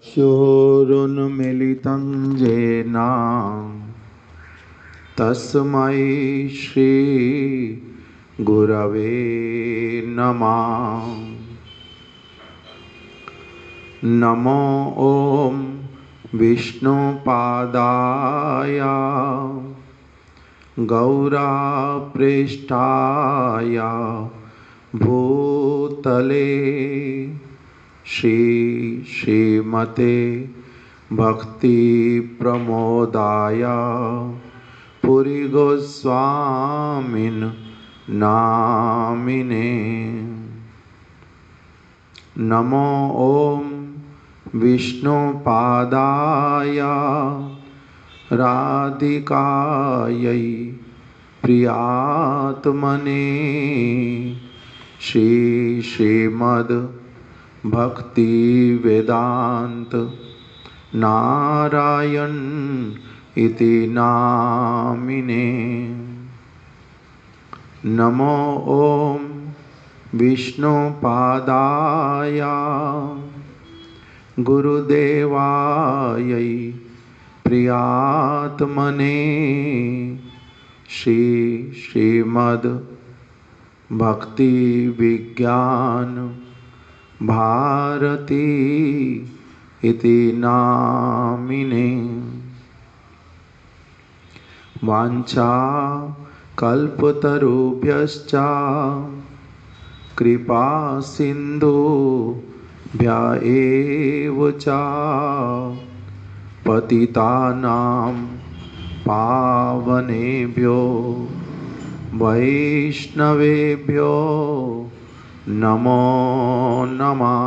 चक्षुरुन्मीलितं येन तस्मै श्रीगुरवे नमः। नमो ॐ विष्णुपादाय गौरपृष्ठाय भूतले श्रीमते भक्तिप्रमोदाय पुरीगोस्वामिन् नामिने। नमो ॐ विष्णुपादाय राधिकायै प्रियात्मने श्रीमद् भक्ति वेदांत नारायण इति नामिने। नमो ॐ विष्णुपादाय गुरुदेवायै प्रियात्मने श्रीमद् भक्ति विज्ञान भारती इति नामिने। वाञ्छा कल्पतरुभ्यश्च कृपा सिन्धुभ्य एव च पतितानां पावनेभ्यो वैष्णवेभ्यो नमो नमः।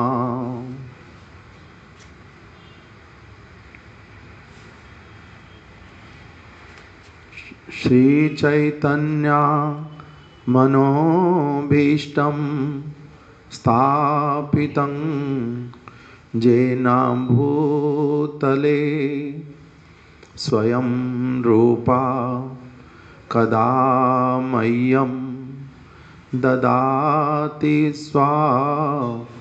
श्री चैतन्य मनोभीष्टं स्थापितं येन भूतले स्वयं रूपा कदा मह्यं ददाति स्वपदान्तिकम्।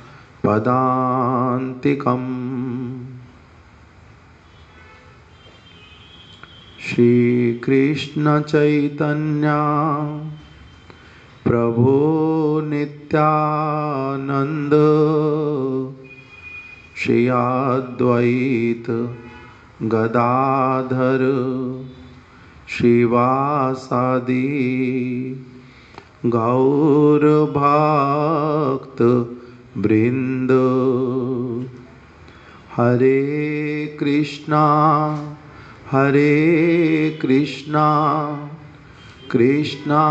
श्रीकृष्ण चैतन्य प्रभु नित्यानंद श्री अद्वैत गदाधर श्रीवासादि गौर भक्त वृंद। हरे कृष्णा कृष्णा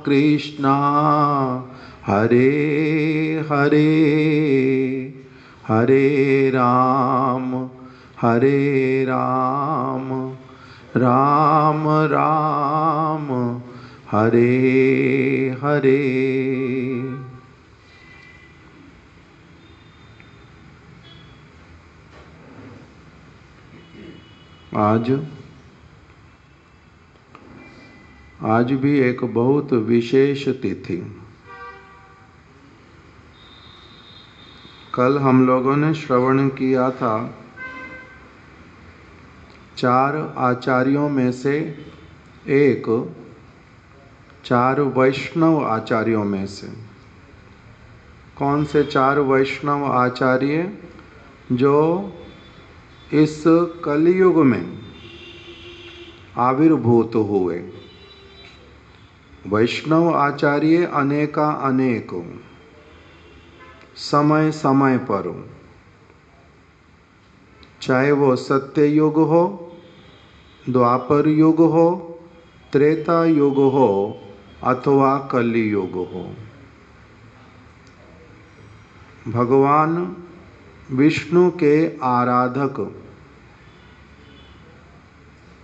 कृष्णा हरे हरे, हरे राम राम राम हरे हरे। आज भी एक बहुत विशेष तिथि। कल हम लोगों ने श्रवण किया था 4 आचार्यों में से एक, 4 वैष्णव आचार्यों में से। कौन से 4 वैष्णव आचार्य जो इस कलयुग में आविर्भूत हुए। वैष्णव आचार्य अनेका अनेक समय समय पर, चाहे वो सत्य युग हो, द्वापर युग हो, त्रेता युग हो अथवा कलियुग हो, भगवान विष्णु के आराधक,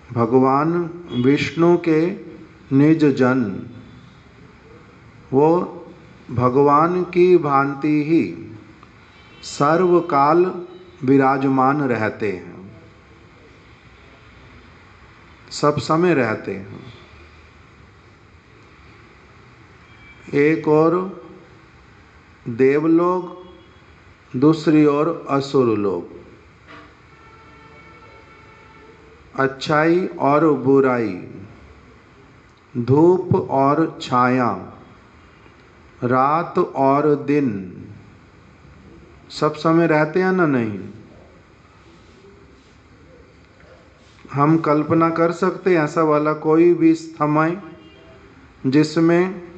भगवान विष्णु के निज जन, वो भगवान की भांति ही सर्वकाल विराजमान रहते हैं, सब समय रहते हैं। एक और देवलोक, दूसरी ओर असुर लोग। अच्छाई और बुराई, धूप और छाया, रात और दिन, सब समय रहते हैं ना? नहीं। हम कल्पना कर सकते हैं ऐसा वाला कोई भी समय जिसमें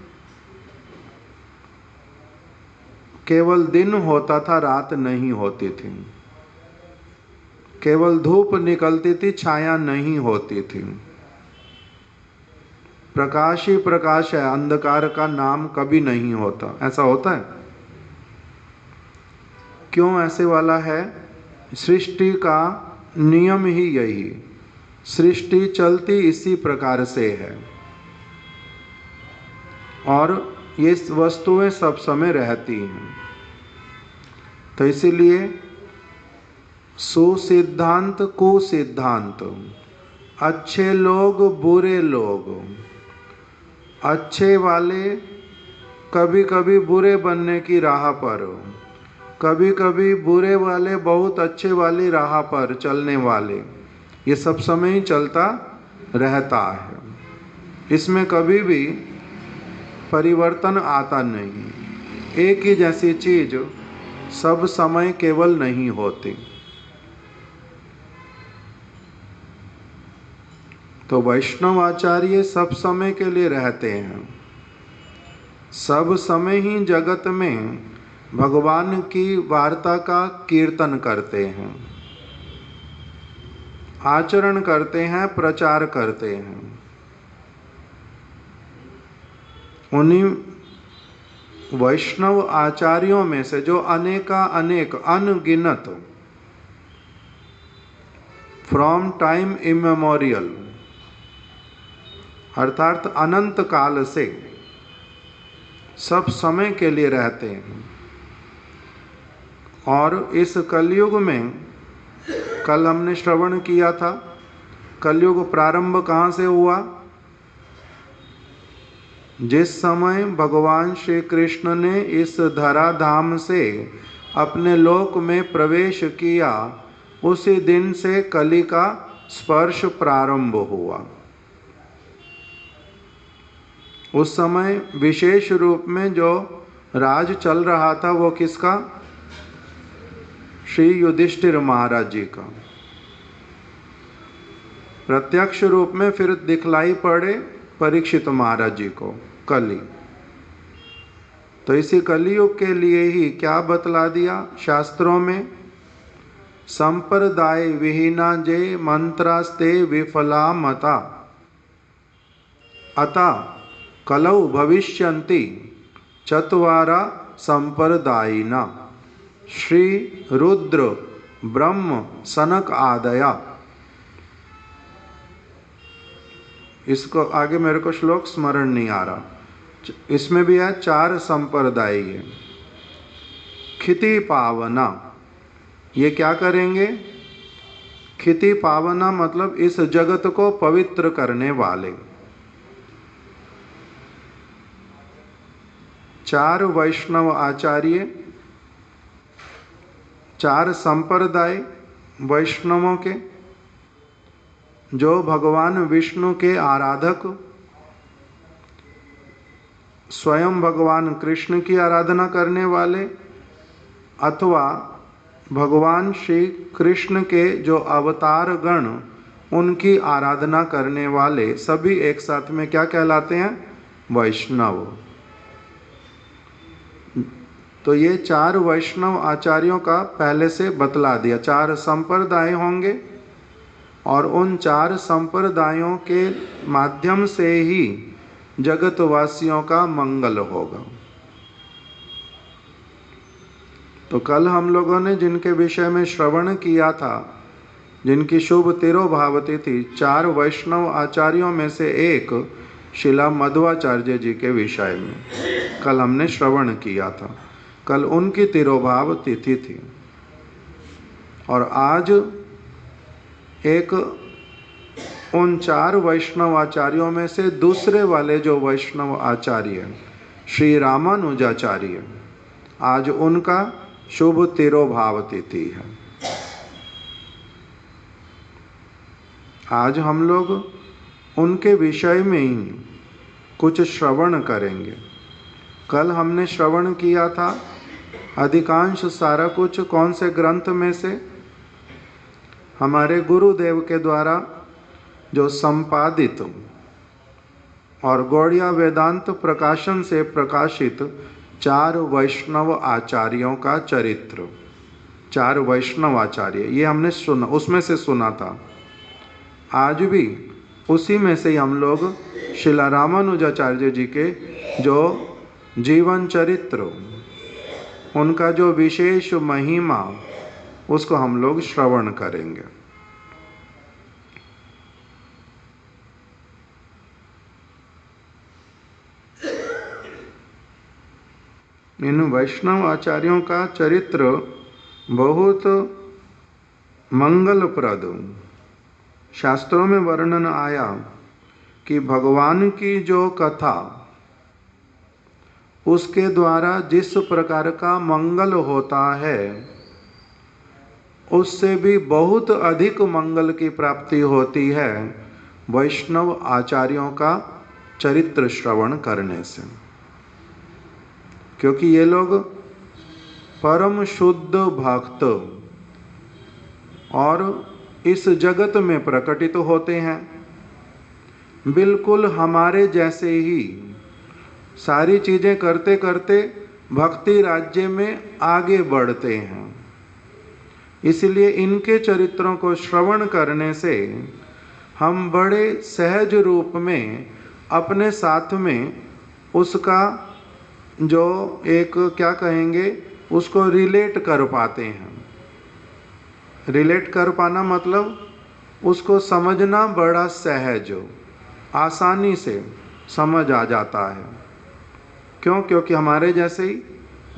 केवल दिन होता था, रात नहीं होती थी, केवल धूप निकलती थी, छाया नहीं होती थी। प्रकाश ही प्रकाश है, अंधकार का नाम कभी नहीं होता। ऐसा होता है? क्यों ऐसे वाला है? सृष्टि का नियम ही यही, सृष्टि चलती इसी प्रकार से है और ये वस्तुएं सब समय रहती हैं। तो इसीलिए सुसिद्धांत कुसिद्धांत, अच्छे लोग बुरे लोग, अच्छे वाले कभी कभी बुरे बनने की राह पर, कभी कभी बुरे वाले बहुत अच्छे वाली राह पर चलने वाले, ये सब समय ही चलता रहता है। इसमें कभी भी परिवर्तन आता नहीं। एक ही जैसी चीज सब समय केवल नहीं होती। तो वैष्णव आचार्य सब समय के लिए रहते हैं, सब समय ही जगत में भगवान की वार्ता का कीर्तन करते हैं, आचरण करते हैं, प्रचार करते हैं। उन्हीं वैष्णव आचार्यों में से जो अनेका अनेक अनगिनत फ्रॉम टाइम इमेमोरियल अर्थात अनंत काल से सब समय के लिए रहते हैं। और इस कलयुग में कल हमने श्रवण किया था, कलयुग प्रारंभ कहाँ से हुआ? जिस समय भगवान श्री कृष्ण ने इस धराधाम से अपने लोक में प्रवेश किया, उसी दिन से कली का स्पर्श प्रारंभ हुआ। उस समय विशेष रूप में जो राज चल रहा था वो किसका? श्री युधिष्ठिर महाराज जी का। प्रत्यक्ष रूप में फिर दिखलाई पड़े परीक्षित महाराज जी को कली। तो इसी कलियुग के लिए ही क्या बतला दिया शास्त्रों में? संप्रदाय विहीना जे मंत्रास्ते विफला मता अता कलौ भविष्यन्ति चत्वारा संप्रदायिना श्री रुद्र ब्रह्म सनक आदया। इसको आगे मेरे को श्लोक स्मरण नहीं आ रहा। इसमें भी है 4 संप्रदाय है। क्षिति पावना, ये क्या करेंगे? क्षिति पावना मतलब इस जगत को पवित्र करने वाले। 4 वैष्णव आचार्य, 4 संप्रदाय वैष्णवों के, जो भगवान विष्णु के आराधक, स्वयं भगवान कृष्ण की आराधना करने वाले अथवा भगवान श्री कृष्ण के जो अवतार गण उनकी आराधना करने वाले, सभी एक साथ में क्या कहलाते हैं? वैष्णव। तो ये 4 वैष्णव आचार्यों का पहले से बतला दिया। 4 संप्रदाय होंगे और उन 4 संप्रदायों के माध्यम से ही जगतवासियों का मंगल होगा। तो कल हम लोगों ने जिनके विषय में श्रवण किया था, जिनकी शुभ तिरोभावती थी, 4 वैष्णव आचार्यों में से एक शिला मध्वाचार्य जी के विषय में कल हमने श्रवण किया था। कल उनकी तिरोभाव तिथि थी और आज एक उन 4 वैष्णव आचार्यों में से दूसरे वाले जो वैष्णव आचार्य श्री रामानुजाचार्य, आज उनका शुभ तिरोभाव तिथि है। आज हम लोग उनके विषय में ही कुछ श्रवण करेंगे। कल हमने श्रवण किया था अधिकांश सारा कुछ कौन से ग्रंथ में से? हमारे गुरुदेव के द्वारा जो संपादित और गौड़िया वेदांत प्रकाशन से प्रकाशित 4 वैष्णव आचार्यों का चरित्र, 4 वैष्णव आचार्य, ये हमने सुना, उसमें से सुना था। आज भी उसी में से हम लोग श्रीला रामानुजाचार्य जी के जो जीवन चरित्र, उनका जो विशेष महिमा, उसको हम लोग श्रवण करेंगे। इन वैष्णव आचार्यों का चरित्र बहुत मंगलप्रद, शास्त्रों में वर्णन आया कि भगवान की जो कथा, उसके द्वारा जिस प्रकार का मंगल होता है, उससे भी बहुत अधिक मंगल की प्राप्ति होती है वैष्णव आचार्यों का चरित्र श्रवण करने से। क्योंकि ये लोग परम शुद्ध भक्त और इस जगत में प्रकटित होते हैं, बिल्कुल हमारे जैसे ही सारी चीज़ें करते करते भक्ति राज्य में आगे बढ़ते हैं। इसलिए इनके चरित्रों को श्रवण करने से हम बड़े सहज रूप में अपने साथ में उसका जो एक क्या कहेंगे, उसको रिलेट कर पाते हैं। रिलेट कर पाना मतलब उसको समझना बड़ा सहज, आसानी से समझ आ जाता है। क्यों? क्योंकि हमारे जैसे ही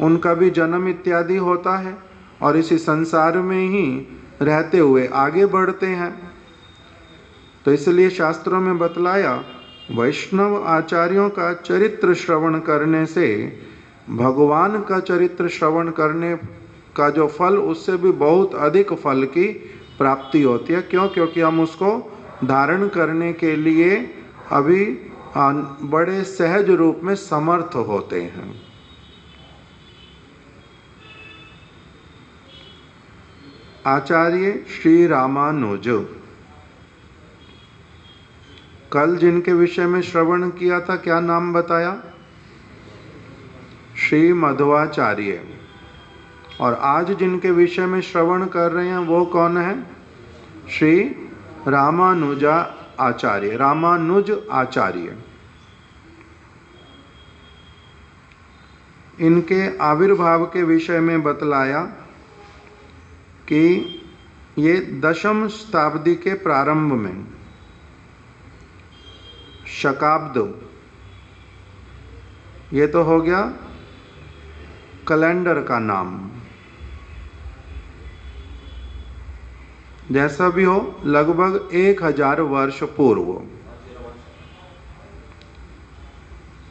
उनका भी जन्म इत्यादि होता है और इसी संसार में ही रहते हुए आगे बढ़ते हैं। तो इसलिए शास्त्रों में बतलाया, वैष्णव आचार्यों का चरित्र श्रवण करने से भगवान का चरित्र श्रवण करने का जो फल, उससे भी बहुत अधिक फल की प्राप्ति होती है। क्यों? क्योंकि हम उसको धारण करने के लिए अभी बड़े सहज रूप में समर्थ होते हैं। आचार्य श्री रामानुज, कल जिनके विषय में श्रवण किया था, क्या नाम बताया? श्री मध्वाचार्य। और आज जिनके विषय में श्रवण कर रहे हैं वो कौन है? श्री रामानुजा आचार्य, रामानुज आचार्य। इनके आविर्भाव के विषय में बतलाया कि ये 10वीं शताब्दी के प्रारंभ में, शकाब्द, ये तो हो गया कैलेंडर का नाम, जैसा भी हो, लगभग 1000 वर्ष पूर्व,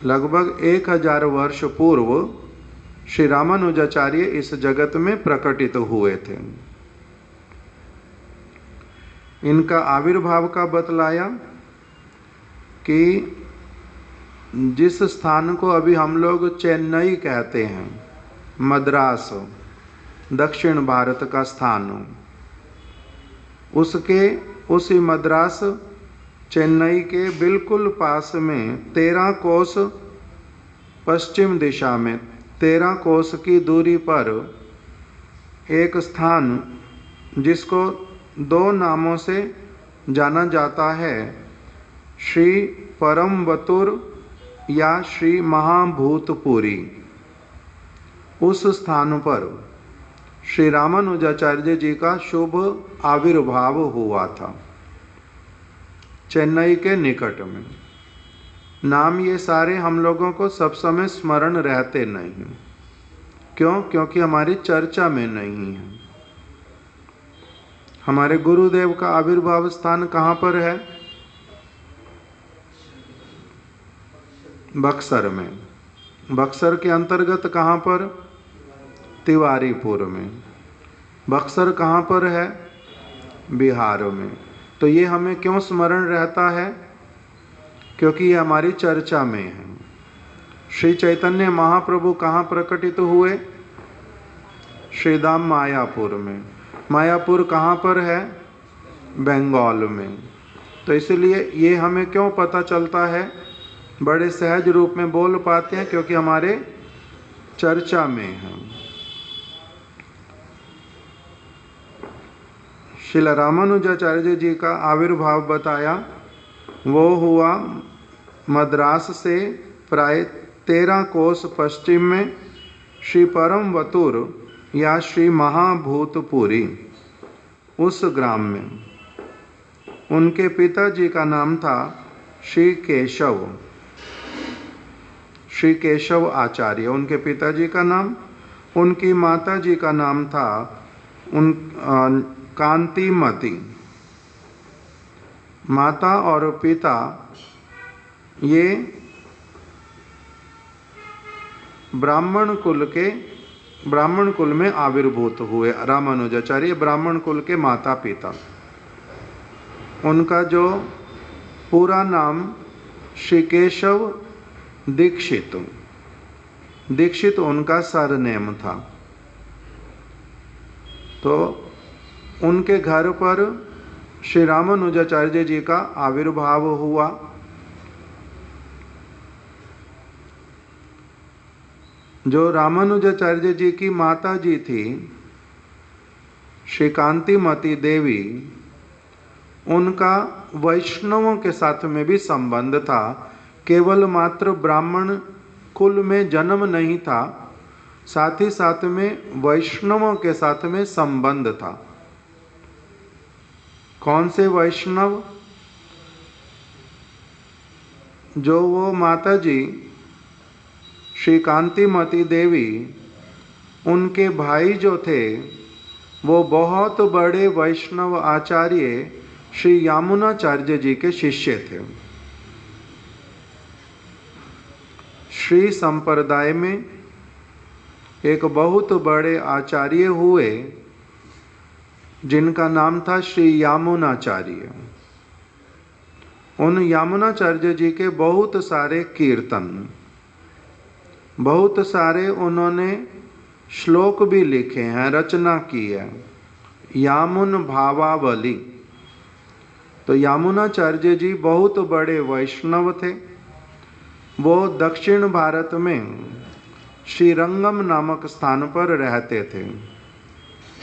लगभग 1000 वर्ष पूर्व श्री रामानुजाचार्य इस जगत में प्रकटित हुए थे। इनका आविर्भाव का बतलाया कि जिस स्थान को अभी हम लोग चेन्नई कहते हैं, मद्रास, दक्षिण भारत का स्थान, उसके उसी मद्रास चेन्नई के बिल्कुल पास में 13 कोस पश्चिम दिशा में 13 कोस की दूरी पर एक स्थान जिसको 2 नामों से जाना जाता है, श्री परमवतुर या श्री महाभूतपुरी, उस स्थान पर श्री रामानुजाचार्य जी का शुभ आविर्भाव हुआ था, चेन्नई के निकट में। नाम ये सारे हम लोगों को सब समय स्मरण रहते नहीं। क्यों? क्योंकि हमारी चर्चा में नहीं है। हमारे गुरुदेव का आविर्भाव स्थान कहाँ पर है? बक्सर में। बक्सर के अंतर्गत कहाँ पर? तिवारीपुर में। बक्सर कहाँ पर है? बिहार में। तो ये हमें क्यों स्मरण रहता है? क्योंकि ये हमारी चर्चा में है। श्री चैतन्य महाप्रभु कहाँ प्रकटित हुए? श्रीधाम मायापुर में। मायापुर कहाँ पर है? बंगाल में। तो इसलिए ये हमें क्यों पता चलता है? बड़े सहज रूप में बोल पाते हैं क्योंकि हमारे चर्चा में है। श्रील रामानुजाचार्य जी का आविर्भाव बताया। वो हुआ मद्रास से प्राय 13 कोस पश्चिम में श्री परमवतुर या श्री महाभूतपुरी उस ग्राम में। उनके पिताजी का नाम था श्री केशव, श्री केशव आचार्य उनके पिताजी का नाम। उनकी माताजी का नाम था कांतिमती। माता और पिता ये ब्राह्मण कुल में आविर्भूत हुए। रामानुजाचार्य ब्राह्मण कुल के माता पिता। उनका जो पूरा नाम श्री केशव दीक्षित, दीक्षित उनका सरनेम था। तो उनके घर पर श्री रामानुजाचार्य जी का आविर्भाव हुआ। जो रामानुजाचार्य जी की माता जी थी श्री कांतिमती देवी, उनका वैष्णवों के साथ में भी संबंध था। केवल मात्र ब्राह्मण कुल में जन्म नहीं था, साथ ही साथ में वैष्णवों के साथ में संबंध था। कौन से वैष्णव? जो वो माता जी श्री कांतिमती देवी, उनके भाई जो थे वो बहुत बड़े वैष्णव आचार्य श्री यामुनाचार्य जी के शिष्य थे। श्री संप्रदाय में एक बहुत बड़े आचार्य हुए जिनका नाम था श्री यामुनाचार्य। उन यामुनाचार्य जी के बहुत सारे कीर्तन, बहुत सारे उन्होंने श्लोक भी लिखे हैं, रचना की है, यामुन भावावली। तो यामुनाचार्य जी बहुत बड़े वैष्णव थे। वो दक्षिण भारत में श्रीरंगम नामक स्थान पर रहते थे,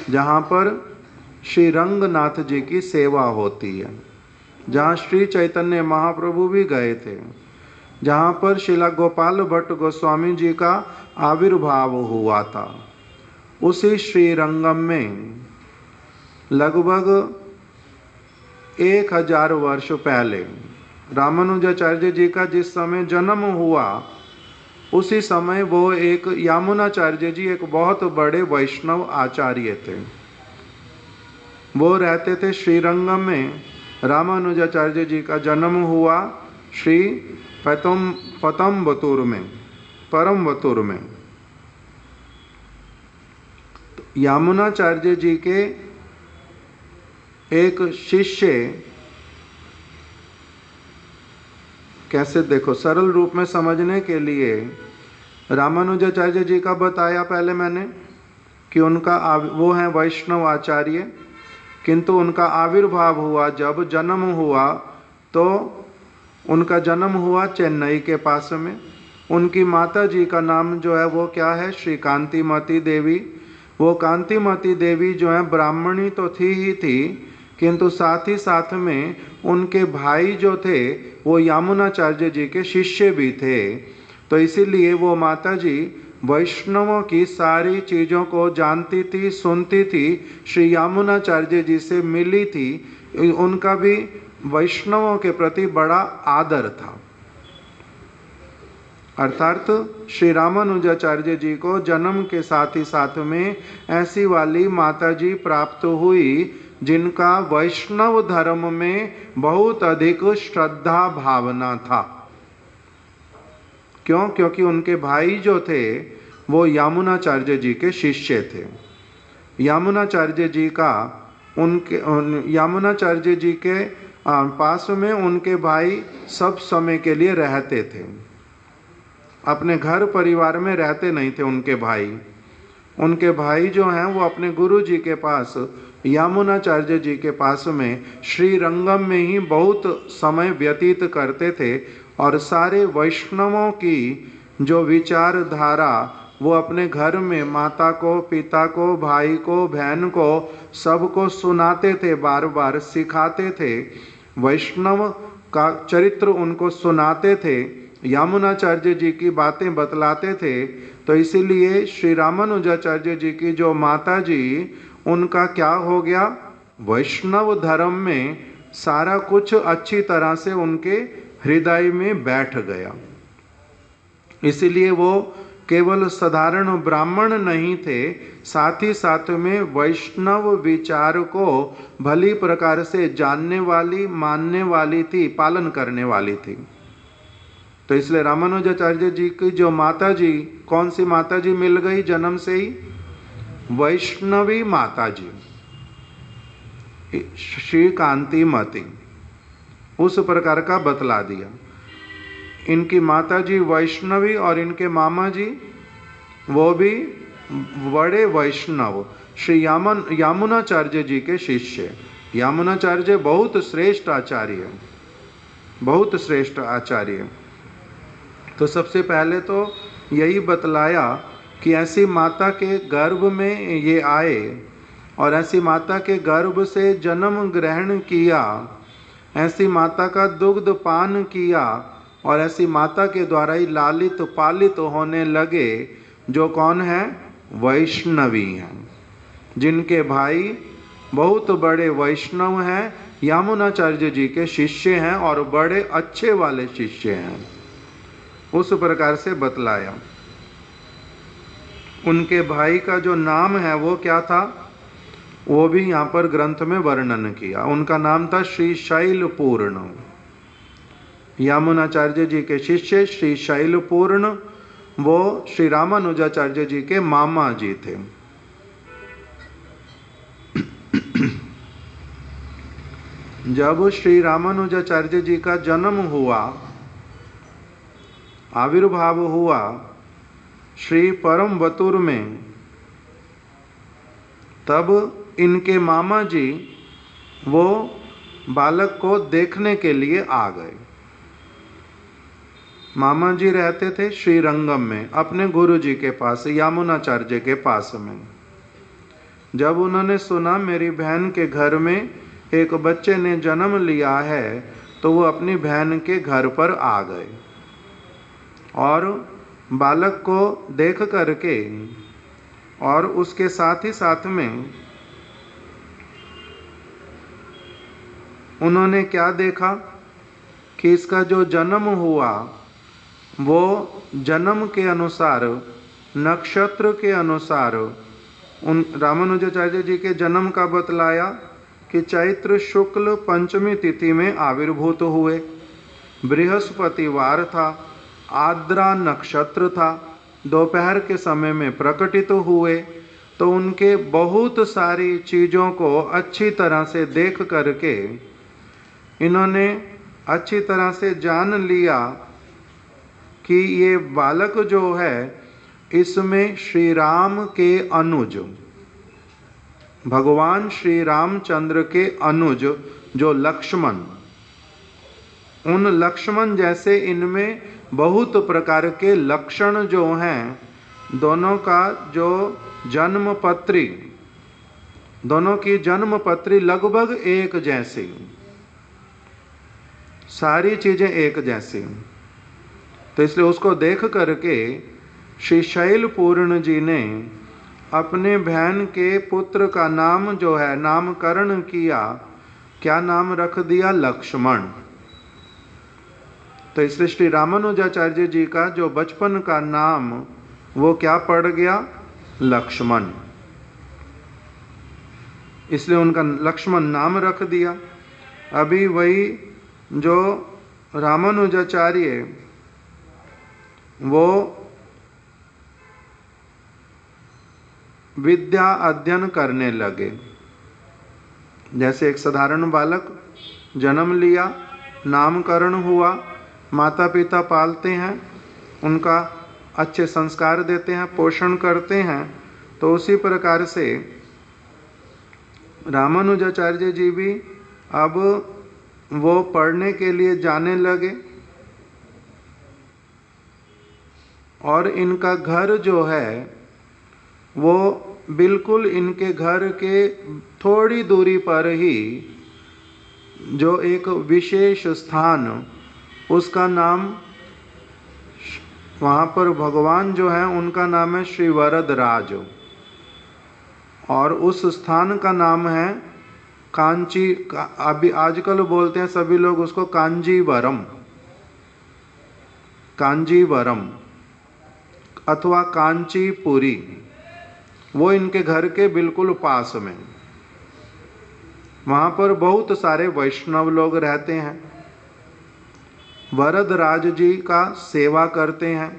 जहाँ पर श्री रंगनाथ जी की सेवा होती है, जहाँ श्री चैतन्य महाप्रभु भी गए थे, जहाँ पर श्रीला गोपाल भट्ट गोस्वामी जी का आविर्भाव हुआ था। उसी श्रीरंगम में लगभग 1000 वर्ष पहले रामानुजाचार्य जी का जिस समय जन्म हुआ, उसी समय वो एक यामुनाचार्य जी एक बहुत बड़े वैष्णव आचार्य थे। वो रहते थे श्रीरंगम में। रामानुजाचार्य जी का जन्म हुआ श्री परमवतुर में। यामुनाचार्य जी के एक शिष्य, कैसे देखो सरल रूप में समझने के लिए, रामानुजाचार्य जी का बताया पहले मैंने कि उनका वो हैं वैष्णव आचार्य, किंतु उनका आविर्भाव हुआ, जब जन्म हुआ तो उनका जन्म हुआ चेन्नई के पास में। उनकी माता जी का नाम जो है वो क्या है? श्री कांतिमती देवी। वो कांतिमती देवी जो है ब्राह्मणी तो थी ही थी, किंतु साथ ही साथ में उनके भाई जो थे वो यामुनाचार्य जी के शिष्य भी थे। तो इसीलिए वो माता जी वैष्णवों की सारी चीज़ों को जानती थी, सुनती थी, श्री यामुनाचार्य जी से मिली थी। उनका भी वैष्णवों के प्रति बड़ा आदर था। अर्थात श्री रामानुजाचार्य जी को जन्म के साथ ही साथ में ऐसी वाली माता जी प्राप्त हुई जिनका वैष्णव धर्म में बहुत अधिक श्रद्धा भावना था। क्यों? क्योंकि उनके भाई जो थे वो यामुनाचार्य जी के शिष्य थे। यामुनाचार्य जी का यामुनाचार्य जी के पास में उनके भाई सब समय के लिए रहते थे। अपने घर परिवार में रहते नहीं थे उनके भाई। उनके भाई जो हैं वो अपने गुरु जी के पास, यामुनाचार्य जी के पास में श्रीरंगम में ही बहुत समय व्यतीत करते थे और सारे वैष्णवों की जो विचारधारा वो अपने घर में माता को, पिता को, भाई को, बहन को सबको सुनाते थे, बार बार सिखाते थे, वैष्णव का चरित्र उनको सुनाते थे, यामुनाचार्य जी की बातें बतलाते थे। तो इसीलिए श्री रामानुजाचार्य जी की जो माता जी, उनका क्या हो गया, वैष्णव धर्म में सारा कुछ अच्छी तरह से उनके हृदय में बैठ गया। इसीलिए वो केवल साधारण ब्राह्मण नहीं थे, साथ ही साथ में वैष्णव विचार को भली प्रकार से जानने वाली, मानने वाली थी, पालन करने वाली थी। तो इसलिए रामानुजाचार्य जी की जो माता जी, कौन सी माता जी मिल गई जन्म से ही, वैष्णवी माता जी, श्री कांतिमती, उस प्रकार का बतला दिया। इनकी माता जी वैष्णवी और इनके मामा जी वो भी बड़े वैष्णव, श्री यामुनाचार्य जी के शिष्य। यामुनाचार्य बहुत श्रेष्ठ आचार्य, बहुत श्रेष्ठ आचार्य। तो सबसे पहले तो यही बतलाया कि ऐसी माता के गर्भ में ये आए और ऐसी माता के गर्भ से जन्म ग्रहण किया, ऐसी माता का दुग्ध पान किया और ऐसी माता के द्वारा ही लालित पालित होने लगे, जो कौन है, वैष्णवी हैं, जिनके भाई बहुत बड़े वैष्णव हैं, यामुनाचार्य जी के शिष्य हैं और बड़े अच्छे वाले शिष्य हैं। उस प्रकार से बतलाया। उनके भाई का जो नाम है वो क्या था, वो भी यहाँ पर ग्रंथ में वर्णन किया। उनका नाम था श्री शैलपूर्ण। यामुनाचार्य जी के शिष्य श्री शैलपूर्ण वो श्री रामानुजाचार्य जी के मामा जी थे। जब श्री रामानुजाचार्य जी का जन्म हुआ, आविर्भाव हुआ श्री परमबतूर में, तब इनके मामा जी वो बालक को देखने के लिए आ गए। मामा जी रहते थे श्रीरंगम में अपने गुरु जी के पास, यामुनाचार्य के पास में। जब उन्होंने सुना मेरी बहन के घर में एक बच्चे ने जन्म लिया है, तो वो अपनी बहन के घर पर आ गए और बालक को देख करके और उसके साथ ही साथ में उन्होंने क्या देखा कि इसका जो जन्म हुआ वो जन्म के अनुसार, नक्षत्र के अनुसार, उन रामानुजाचार्य जी के जन्म का बतलाया कि चैत्र शुक्ल पंचमी तिथि में आविर्भूत हुए, बृहस्पतिवार था, आद्रा नक्षत्र था, दोपहर के समय में प्रकटित हुए। तो उनके बहुत सारी चीज़ों को अच्छी तरह से देख करके इन्होंने अच्छी तरह से जान लिया कि ये बालक जो है इसमें श्री राम के अनुज, भगवान श्री रामचंद्र के अनुज जो लक्ष्मण, उन लक्ष्मण जैसे इनमें बहुत प्रकार के लक्षण जो हैं, दोनों का जो जन्म पत्री, दोनों की जन्म पत्री लगभग एक जैसी, सारी चीज़ें एक जैसी। तो इसलिए उसको देख करके श्री शैलपूर्ण जी ने अपने बहन के पुत्र का नाम जो है नामकरण किया। क्या नाम रख दिया? लक्ष्मण। तो इसलिए श्री रामानुजाचार्य जी का जो बचपन का नाम वो क्या पड़ गया? लक्ष्मण। इसलिए उनका लक्ष्मण नाम रख दिया। अभी वही जो रामानुजाचार्य वो विद्या अध्ययन करने लगे, जैसे एक साधारण बालक जन्म लिया, नामकरण हुआ, माता पिता पालते हैं, उनका अच्छे संस्कार देते हैं, पोषण करते हैं, तो उसी प्रकार से रामानुजाचार्य जी भी अब वो पढ़ने के लिए जाने लगे और इनका घर जो है वो बिल्कुल इनके घर के थोड़ी दूरी पर ही जो एक विशेष स्थान, उसका नाम, वहाँ पर भगवान जो है उनका नाम है श्री वरदराज, और उस स्थान का नाम है कांची, अभी आजकल बोलते हैं सभी लोग उसको कांजीवरम, कांजीवरम अथवा कांचीपुरी। वो इनके घर के बिल्कुल पास में, वहाँ पर बहुत सारे वैष्णव लोग रहते हैं, वरदराज जी का सेवा करते हैं।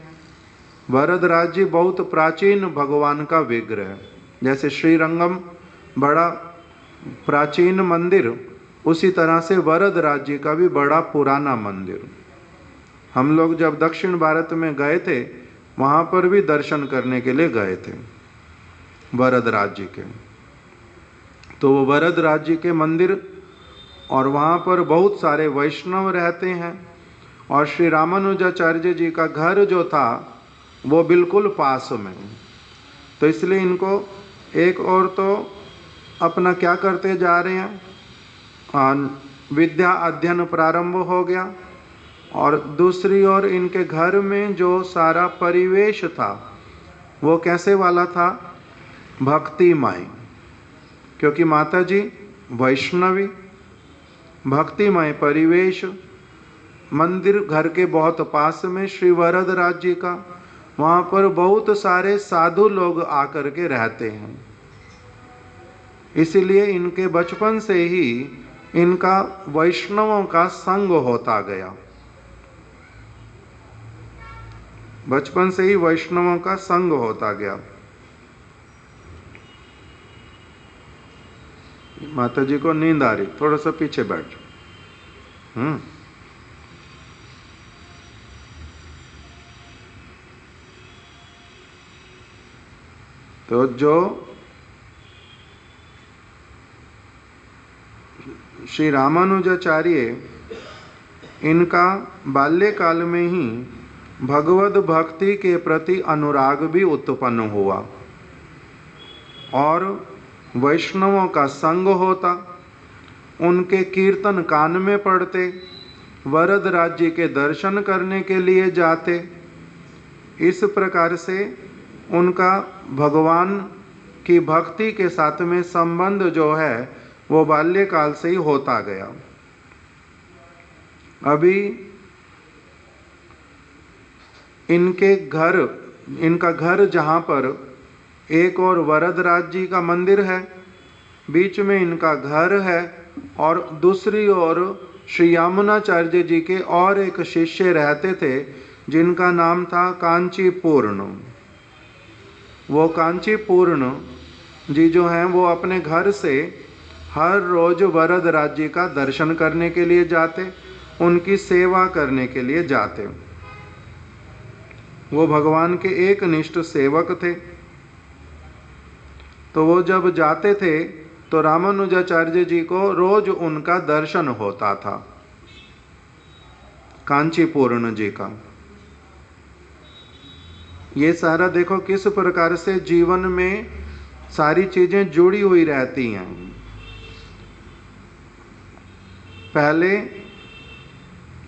वरदराज जी बहुत प्राचीन भगवान का विग्रह है, जैसे श्रीरंगम बड़ा प्राचीन मंदिर, उसी तरह से वरदराज जी का भी बड़ा पुराना मंदिर। हम लोग जब दक्षिण भारत में गए थे, वहाँ पर भी दर्शन करने के लिए गए थे वरदराज जी के। तो वो वरदराज जी के मंदिर, और वहाँ पर बहुत सारे वैष्णव रहते हैं, और श्री रामानुजाचार्य जी का घर जो था वो बिल्कुल पास में। तो इसलिए इनको एक और तो अपना क्या करते जा रहे हैं, विद्या अध्ययन प्रारंभ हो गया, और दूसरी ओर इनके घर में जो सारा परिवेश था वो कैसे वाला था, भक्तिमय, क्योंकि माता जी वैष्णवी, भक्तिमय परिवेश, मंदिर घर के बहुत पास में श्री वरदराज जी का, वहाँ पर बहुत सारे साधु लोग आकर के रहते हैं। इसीलिए इनके बचपन से ही इनका वैष्णवों का संग होता गया, बचपन से ही वैष्णवों का संग होता गया। माता जी को नींद आ रही, थोड़ा सा पीछे बैठ। तो जो श्री रामानुजाचार्य, इनका बाल्यकाल में ही भगवद भक्ति के प्रति अनुराग भी उत्पन्न हुआ और वैष्णवों का संग होता, उनके कीर्तन कान में पड़ते, वरदराज जी के दर्शन करने के लिए जाते। इस प्रकार से उनका भगवान की भक्ति के साथ में संबंध जो है वो बाल्यकाल से ही होता गया। अभी इनका घर जहाँ पर एक और वरदराज जी का मंदिर है, बीच में इनका घर है, और दूसरी ओर श्री यमुनाचार्य जी के और एक शिष्य रहते थे जिनका नाम था कांचीपूर्ण। वो कांचीपूर्ण जी जो हैं वो अपने घर से हर रोज वरदराज जी का दर्शन करने के लिए जाते, उनकी सेवा करने के लिए जाते। वो भगवान के एक निष्ठ सेवक थे। तो वो जब जाते थे तो रामानुजाचार्य जी को रोज उनका दर्शन होता था, कांचीपूर्ण जी का। ये सारा देखो किस प्रकार से जीवन में सारी चीजें जुड़ी हुई रहती हैं। पहले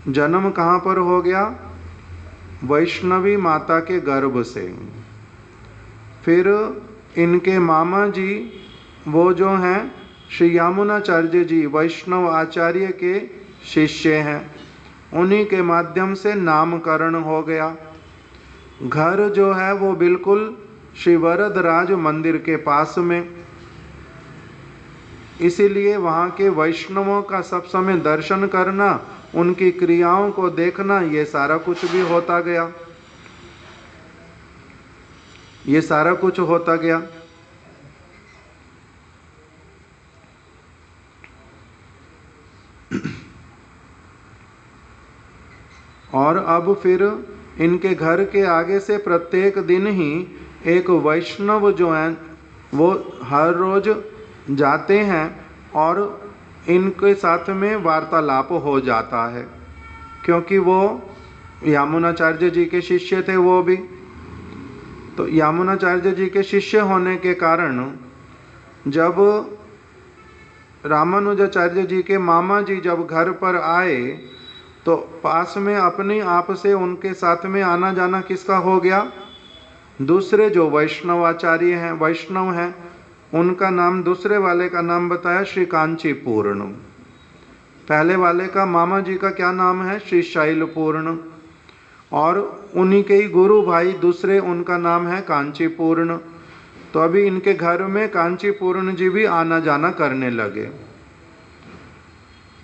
जन्म कहाँ पर हो गया, वैष्णवी माता के गर्भ से। फिर इनके मामा जी वो जो हैं श्री यमुनाचार्य जी वैष्णव आचार्य के शिष्य हैं, उन्हीं के माध्यम से नामकरण हो गया। घर जो है वो बिल्कुल श्री वरदराज मंदिर के पास में, इसीलिए वहाँ के वैष्णवों का सब समय दर्शन करना, उनकी क्रियाओं को देखना, ये सारा कुछ भी होता गया, ये सारा कुछ होता गया। और अब फिर इनके घर के आगे से प्रत्येक दिन ही एक वैष्णव जो हैं वो हर रोज जाते हैं और इनके साथ में वार्तालाप हो जाता है, क्योंकि वो यामुनाचार्य जी के शिष्य थे वो भी। तो यामुनाचार्य जी के शिष्य होने के कारण जब रामानुजाचार्य जी के मामा जी जब घर पर आए तो पास में अपने आप से उनके साथ में आना जाना किसका हो गया? दूसरे जो वैष्णवाचार्य हैं, वैष्णव हैं, उनका नाम, दूसरे वाले का नाम बताया श्री कांचीपूर्ण। पहले वाले का मामा जी का क्या नाम है? श्री शैलपूर्ण। और उन्हीं के ही गुरु भाई दूसरे, उनका नाम है कांचीपूर्ण। तो अभी इनके घर में कांचीपूर्ण जी भी आना जाना करने लगे।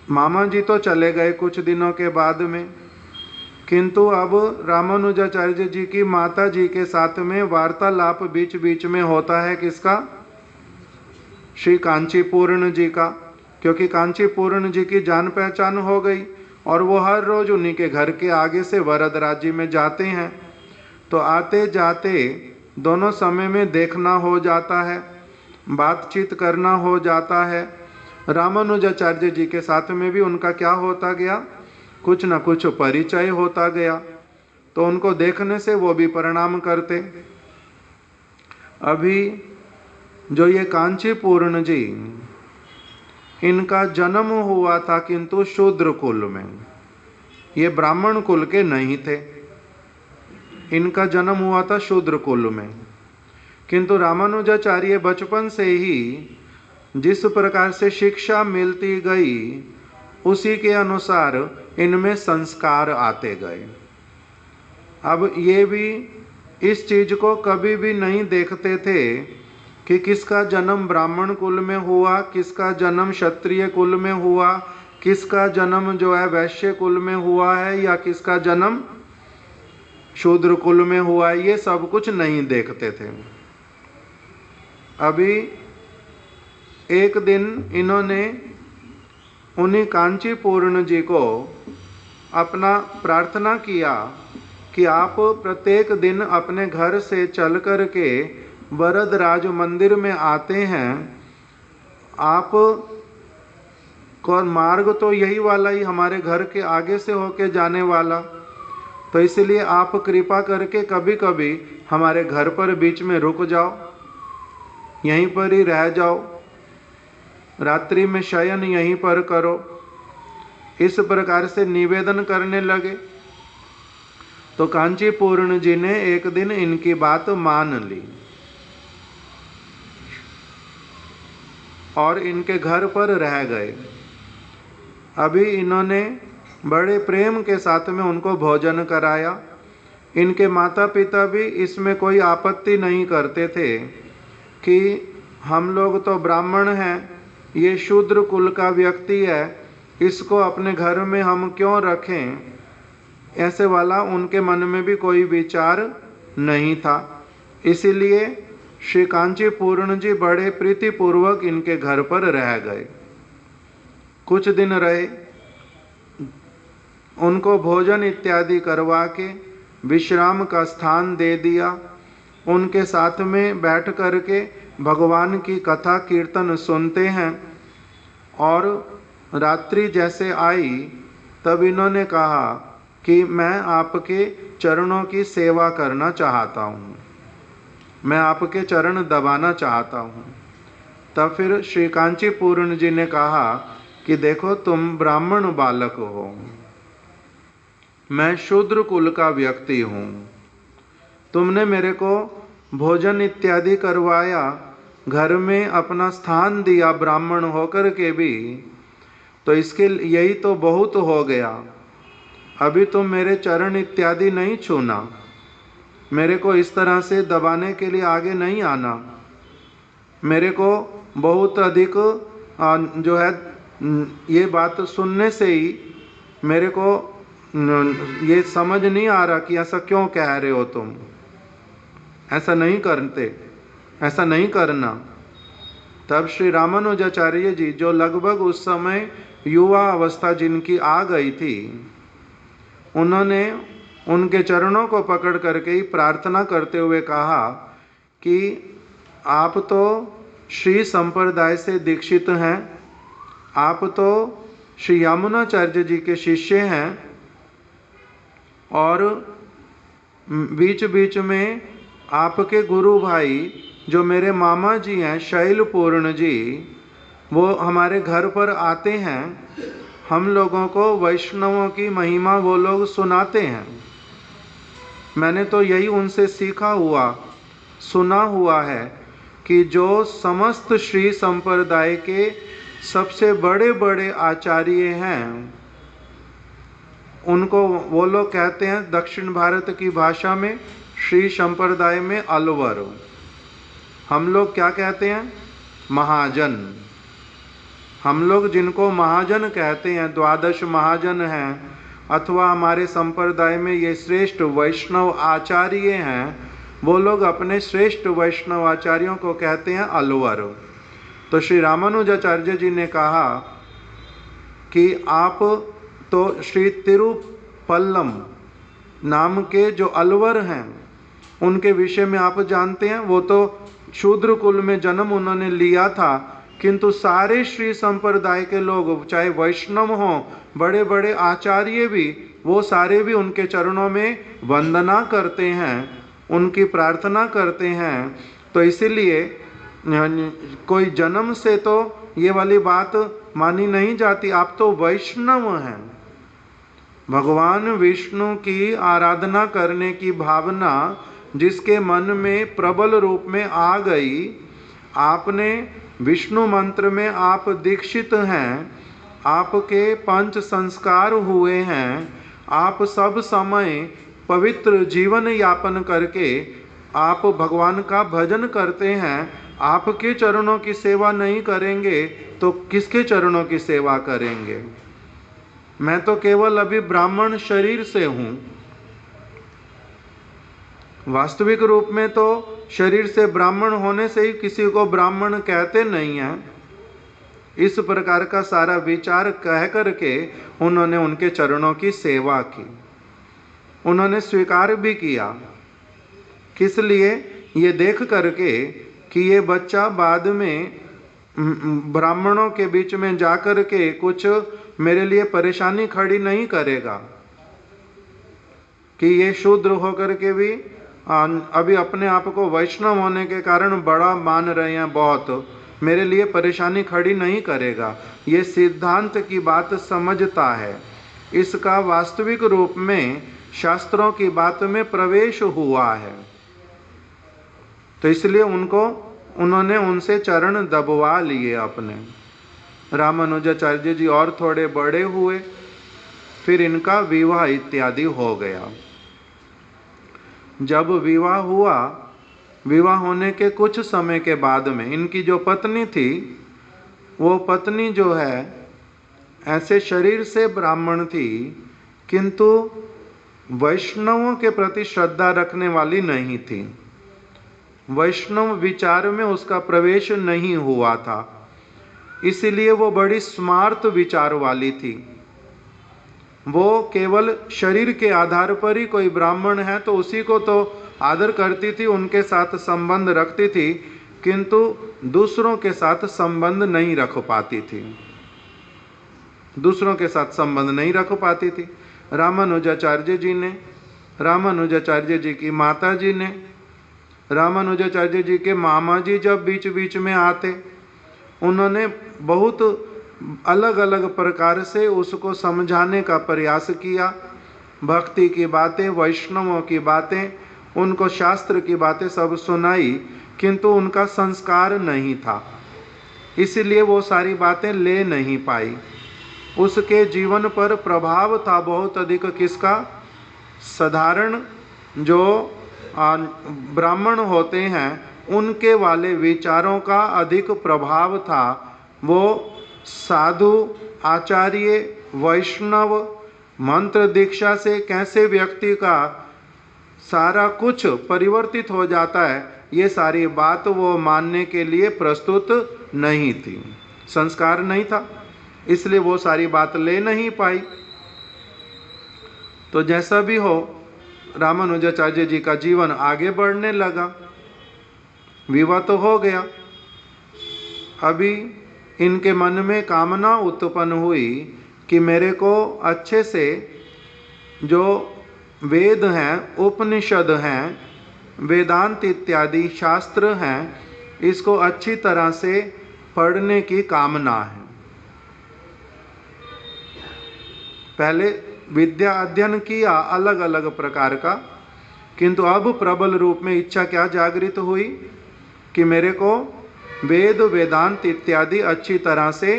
मामा जी तो चले गए कुछ दिनों के बाद में, किंतु अब रामानुजाचार्य जी की माता जी के साथ में वार्तालाप बीच बीच में होता है। किसका? श्री कांचीपूर्ण जी का, क्योंकि कांचीपूर्ण जी की जान पहचान हो गई और वो हर रोज उन्हीं के घर के आगे से वरदराज जी में जाते हैं। तो आते जाते दोनों समय में देखना हो जाता है, बातचीत करना हो जाता है। रामानुजाचार्य जी के साथ में भी उनका क्या होता गया? कुछ न कुछ परिचय होता गया। तो उनको देखने से वो भी प्रणाम करते। अभी जो ये कांचीपूर्ण जी, इनका जन्म हुआ था किंतु शूद्र कुल में, ये ब्राह्मण कुल के नहीं थे। इनका जन्म हुआ था शूद्र कुल में, किंतु रामानुजाचार्य बचपन से ही जिस प्रकार से शिक्षा मिलती गई उसी के अनुसार इनमें संस्कार आते गए। अब ये भी इस चीज को कभी भी नहीं देखते थे कि किसका जन्म ब्राह्मण कुल में हुआ, किसका जन्म क्षत्रिय कुल में हुआ, किसका जन्म जो है वैश्य कुल में हुआ है या किसका जन्म शूद्र कुल में हुआ है, ये सब कुछ नहीं देखते थे। अभी एक दिन इन्होंने उन्हीं कांचीपूर्ण जी को अपना प्रार्थना किया कि आप प्रत्येक दिन अपने घर से चल कर के वरदराज मंदिर में आते हैं, आप को मार्ग तो यही वाला ही, हमारे घर के आगे से होके जाने वाला, तो इसलिए आप कृपा करके कभी कभी हमारे घर पर बीच में रुक जाओ, यहीं पर ही रह जाओ, रात्रि में शयन यहीं पर करो। इस प्रकार से निवेदन करने लगे। तो कांचीपूर्ण जी ने एक दिन इनकी बात मान ली और इनके घर पर रह गए। अभी इन्होंने बड़े प्रेम के साथ में उनको भोजन कराया। इनके माता पिता भी इसमें कोई आपत्ति नहीं करते थे कि हम लोग तो ब्राह्मण हैं, ये शूद्र कुल का व्यक्ति है, इसको अपने घर में हम क्यों रखें, ऐसे वाला उनके मन में भी कोई विचार नहीं था। इसीलिए श्री कांचीपूर्ण जी बड़े प्रीतिपूर्वक इनके घर पर रह गए। कुछ दिन रहे, उनको भोजन इत्यादि करवा के विश्राम का स्थान दे दिया। उनके साथ में बैठ करके भगवान की कथा कीर्तन सुनते हैं। और रात्रि जैसे आई तब इन्होंने कहा कि मैं आपके चरणों की सेवा करना चाहता हूँ, मैं आपके चरण दबाना चाहता हूँ। तब फिर श्री कांचीपूर्ण जी ने कहा कि देखो तुम ब्राह्मण बालक हो, मैं शूद्र कुल का व्यक्ति हूँ, तुमने मेरे को भोजन इत्यादि करवाया, घर में अपना स्थान दिया ब्राह्मण होकर के भी, तो इसके यही तो बहुत हो गया। अभी तुम मेरे चरण इत्यादि नहीं छूना, मेरे को इस तरह से दबाने के लिए आगे नहीं आना। मेरे को बहुत अधिक जो है ये बात सुनने से ही मेरे को ये समझ नहीं आ रहा कि ऐसा क्यों कह रहे हो तुम, ऐसा नहीं करते, ऐसा नहीं करना। तब श्री रामानुजाचार्य जी, जो लगभग उस समय युवा अवस्था जिनकी आ गई थी, उन्होंने उनके चरणों को पकड़ करके ही प्रार्थना करते हुए कहा कि आप तो श्री संप्रदाय से दीक्षित हैं, आप तो श्री यमुनाचार्य जी के शिष्य हैं, और बीच बीच में आपके गुरु भाई जो मेरे मामा जी हैं शैलपूर्ण जी, वो हमारे घर पर आते हैं, हम लोगों को वैष्णवों की महिमा वो लोग सुनाते हैं। मैंने तो यही उनसे सीखा हुआ सुना हुआ है कि जो समस्त श्री संप्रदाय के सबसे बड़े बड़े आचार्य हैं, उनको वो लोग कहते हैं दक्षिण भारत की भाषा में, श्री संप्रदाय में अलवर। हम लोग क्या कहते हैं? महाजन। हम लोग जिनको महाजन कहते हैं, द्वादश महाजन हैं, अथवा हमारे संप्रदाय में ये श्रेष्ठ वैष्णव आचार्य हैं, वो लोग अपने श्रेष्ठ वैष्णव आचार्यों को कहते हैं अलवर। तो श्री रामानुजाचार्य जी ने कहा कि आप तो श्री तिरुपल्लम नाम के जो अलवर हैं उनके विषय में आप जानते हैं। वो तो शूद्र कुल में जन्म उन्होंने लिया था, किंतु सारे श्री संप्रदाय के लोग, चाहे वैष्णव हों, बड़े बड़े आचार्य भी, वो सारे भी उनके चरणों में वंदना करते हैं, उनकी प्रार्थना करते हैं। तो इसीलिए कोई जन्म से तो ये वाली बात मानी नहीं जाती, आप तो वैष्णव हैं। भगवान विष्णु की आराधना करने की भावना जिसके मन में प्रबल रूप में आ गई, आपने विष्णु मंत्र में आप दीक्षित हैं, आपके पंच संस्कार हुए हैं, आप सब समय पवित्र जीवन यापन करके आप भगवान का भजन करते हैं, आपके चरणों की सेवा नहीं करेंगे तो किसके चरणों की सेवा करेंगे? मैं तो केवल अभी ब्राह्मण शरीर से हूँ, वास्तविक रूप में तो शरीर से ब्राह्मण होने से ही किसी को ब्राह्मण कहते नहीं हैं। इस प्रकार का सारा विचार कह करके उन्होंने उनके चरणों की सेवा की। उन्होंने स्वीकार भी किया, किस लिए? ये देख करके कि ये बच्चा बाद में ब्राह्मणों के बीच में जाकर के कुछ मेरे लिए परेशानी खड़ी नहीं करेगा, कि ये शूद्र होकर के भी अभी अपने आप को वैष्णव होने के कारण बड़ा मान रहे हैं, बहुत मेरे लिए परेशानी खड़ी नहीं करेगा। ये सिद्धांत की बात समझता है, इसका वास्तविक रूप में शास्त्रों की बात में प्रवेश हुआ है। तो इसलिए उन्होंने उनसे चरण दबवा लिए अपने। रामानुजाचार्य जी और थोड़े बड़े हुए, फिर इनका विवाह इत्यादि हो गया। जब विवाह हुआ, विवाह होने के कुछ समय के बाद में इनकी जो पत्नी थी, वो पत्नी जो है ऐसे शरीर से ब्राह्मण थी, किंतु वैष्णवों के प्रति श्रद्धा रखने वाली नहीं थी। वैष्णव विचार में उसका प्रवेश नहीं हुआ था, इसीलिए वो बड़ी स्मार्त विचार वाली थी। वो केवल शरीर के आधार पर ही कोई ब्राह्मण है तो उसी को तो आदर करती थी, उनके साथ संबंध रखती थी, किंतु दूसरों के साथ संबंध नहीं रख पाती थी, दूसरों के साथ संबंध नहीं रख पाती थी। रामानुजाचार्य जी ने, रामानुजाचार्य जी की माता जी ने, रामानुजाचार्य जी के मामा जी जब बीच बीच में आते, उन्होंने बहुत अलग अलग प्रकार से उसको समझाने का प्रयास किया। भक्ति की बातें, वैष्णवों की बातें, उनको शास्त्र की बातें सब सुनाई, किंतु उनका संस्कार नहीं था, इसलिए वो सारी बातें ले नहीं पाई। उसके जीवन पर प्रभाव था बहुत अधिक किसका? साधारण जो ब्राह्मण होते हैं उनके वाले विचारों का अधिक प्रभाव था। वो साधु, आचार्य, वैष्णव, मंत्र दीक्षा से कैसे व्यक्ति का सारा कुछ परिवर्तित हो जाता है, ये सारी बात वो मानने के लिए प्रस्तुत नहीं थी, संस्कार नहीं था, इसलिए वो सारी बात ले नहीं पाई। तो जैसा भी हो, रामानुजाचार्य जी का जीवन आगे बढ़ने लगा, विवाह तो हो गया। अभी इनके मन में कामना उत्पन्न हुई कि मेरे को अच्छे से जो वेद हैं, उपनिषद हैं, वेदांत इत्यादि शास्त्र हैं, इसको अच्छी तरह से पढ़ने की कामना है। पहले विद्या अध्ययन किया अलग अलग प्रकार का, किंतु अब प्रबल रूप में इच्छा क्या जागृत हुई कि मेरे को वेद वेदांत इत्यादि अच्छी तरह से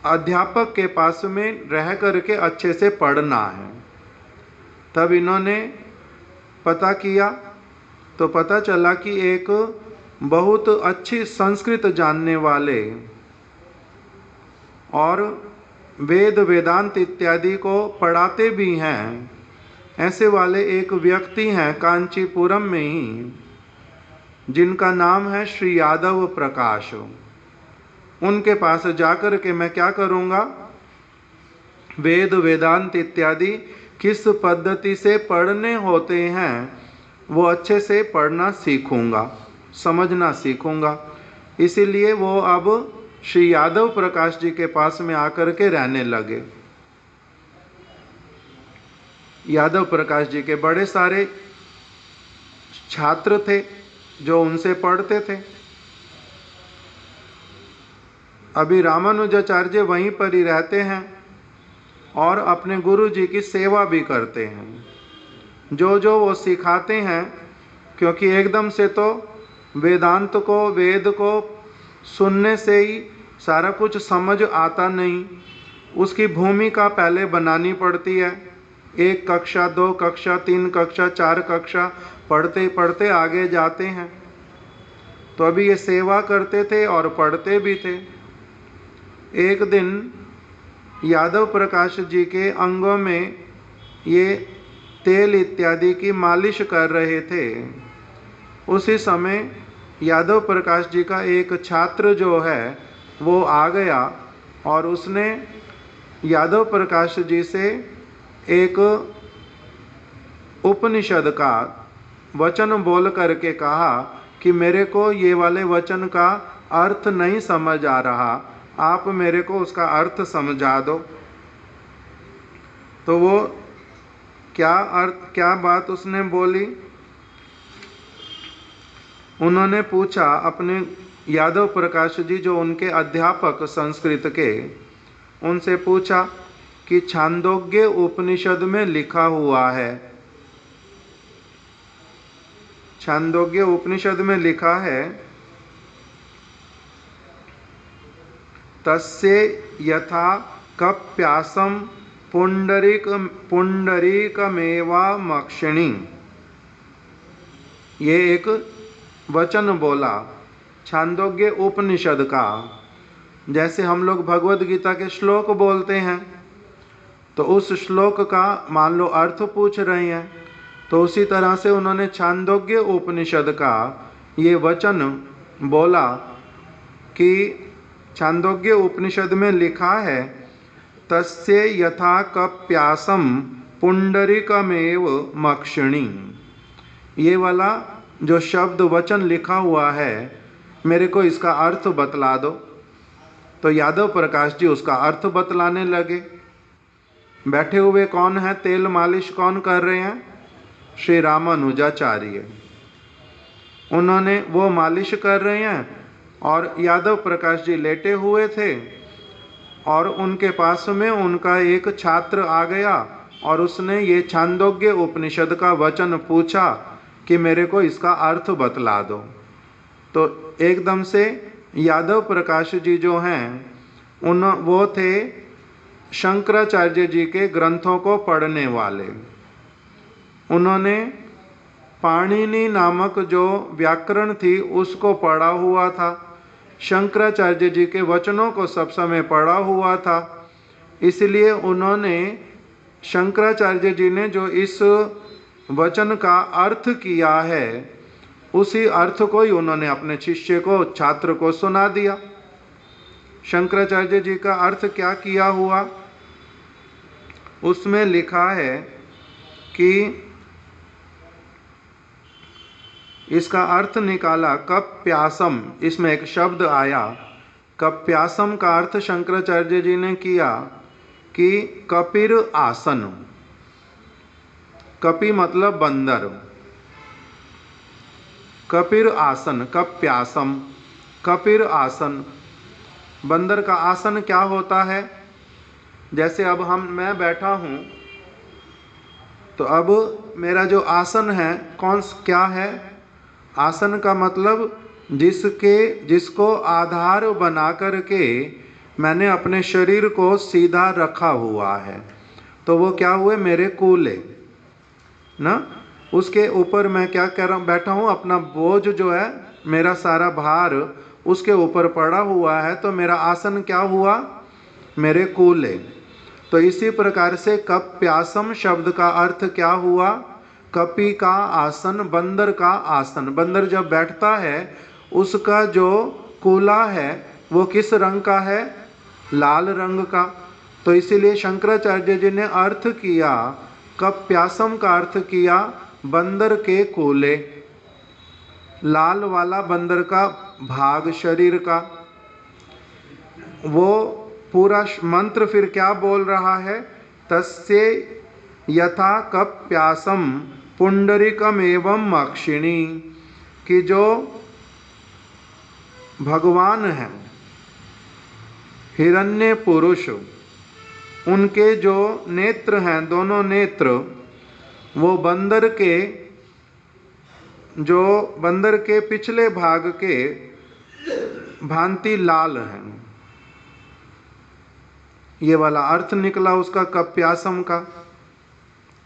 अध्यापक के पास में रह करके अच्छे से पढ़ना है। तब इन्होंने पता किया तो पता चला कि एक बहुत अच्छी संस्कृत जानने वाले और वेद वेदांत इत्यादि को पढ़ाते भी हैं, ऐसे वाले एक व्यक्ति हैं कांचीपुरम में ही, जिनका नाम है श्री यादव प्रकाश। उनके पास जाकर के मैं क्या करूँगा, वेद वेदांत इत्यादि किस पद्धति से पढ़ने होते हैं वो अच्छे से पढ़ना सीखूँगा, समझना सीखूँगा। इसीलिए वो अब श्री यादव प्रकाश जी के पास में आकर के रहने लगे। यादव प्रकाश जी के बड़े सारे छात्र थे जो उनसे पढ़ते थे। अभी रामानुजाचार्य वहीं पर ही रहते हैं और अपने गुरु जी की सेवा भी करते हैं। जो जो वो सिखाते हैं, क्योंकि एकदम से तो वेदांत को, वेद को सुनने से ही सारा कुछ समझ आता नहीं, उसकी भूमिका पहले बनानी पड़ती है। 1 कक्षा 2 कक्षा 3 कक्षा 4 कक्षा पढ़ते पढ़ते आगे जाते हैं। तो अभी ये सेवा करते थे और पढ़ते भी थे। एक दिन यादव प्रकाश जी के अंगों में ये तेल इत्यादि की मालिश कर रहे थे। उसी समय यादव प्रकाश जी का एक छात्र जो है वो आ गया और उसने यादव प्रकाश जी से एक उपनिषद का वचन बोल करके कहा कि मेरे को ये वाले वचन का अर्थ नहीं समझ आ रहा, आप मेरे को उसका अर्थ समझा दो। तो वो क्या बात उसने बोली, उन्होंने पूछा अपने यादव प्रकाश जी जो उनके अध्यापक संस्कृत के, उनसे पूछा कि छांदोग्य उपनिषद में लिखा हुआ है, छांदोग्य उपनिषद में लिखा है, तस्य यथा कप्यासम पुंडरीकमेवा मक्षिणी। ये एक वचन बोला छांदोग्य उपनिषद का। जैसे हम लोग भगवद गीता के श्लोक बोलते हैं तो उस श्लोक का मान लो अर्थ पूछ रहे हैं, तो उसी तरह से उन्होंने छांदोग्य उपनिषद का ये वचन बोला कि छांदोग्य उपनिषद में लिखा है, तस्य यथा कप्यासम पुंडरीकमेव मक्षिणी। ये वाला जो शब्द वचन लिखा हुआ है, मेरे को इसका अर्थ बतला दो। तो यादव प्रकाश जी उसका अर्थ बतलाने लगे। बैठे हुए कौन है, तेल मालिश कौन कर रहे हैं, श्री रामानुजाचार्य। उन्होंने वो मालिश कर रहे हैं और यादव प्रकाश जी लेटे हुए थे और उनके पास में उनका एक छात्र आ गया और उसने ये छांदोग्य उपनिषद का वचन पूछा कि मेरे को इसका अर्थ बतला दो। तो एकदम से यादव प्रकाश जी जो हैं वो थे शंकराचार्य जी के ग्रंथों को पढ़ने वाले। उन्होंने पाणिनि नामक जो व्याकरण थी उसको पढ़ा हुआ था, शंकराचार्य जी के वचनों को सब समय पढ़ा हुआ था। इसलिए उन्होंने शंकराचार्य जी ने जो इस वचन का अर्थ किया है उसी अर्थ को ही उन्होंने अपने शिष्य को, छात्र को सुना दिया। शंकराचार्य जी का अर्थ क्या किया हुआ, उसमें लिखा है कि इसका अर्थ निकाला कप प्यासम, इसमें एक शब्द आया कप प्यासम का अर्थ शंकराचार्य जी ने किया कि कपिर आसन। कपि मतलब बंदर, कपिर आसन, कप प्यासम, कपिर आसन। बंदर का आसन क्या होता है? जैसे अब मैं बैठा हूँ, तो अब मेरा जो आसन है क्या है? आसन का मतलब जिसको आधार बना करके मैंने अपने शरीर को सीधा रखा हुआ है, तो वो क्या हुए? मेरे कूल्हे ना। उसके ऊपर मैं क्या कर रहा हूँ? बैठा हूँ, अपना बोझ जो है, मेरा सारा भार उसके ऊपर पड़ा हुआ है, तो मेरा आसन क्या हुआ? मेरे कूल्हे। तो इसी प्रकार से कप प्यासम शब्द का अर्थ क्या हुआ? कपि का आसन, बंदर का आसन। बंदर जब बैठता है उसका जो कूल्हा है वो किस रंग का है? लाल रंग का। तो इसीलिए शंकराचार्य जी ने अर्थ किया, कप प्यासम का अर्थ किया बंदर के कूल्हे, लाल वाला बंदर का भाग शरीर का। वो पूरा मंत्र फिर क्या बोल रहा है? तस्य यथा कप प्यासम पुंडरीकम एवं अक्षिणी, कि जो भगवान हैं हिरण्य पुरुष, उनके जो नेत्र हैं, दोनों नेत्र, वो बंदर के पिछले भाग के भांति लाल हैं। ये वाला अर्थ निकला उसका कप्यासम का।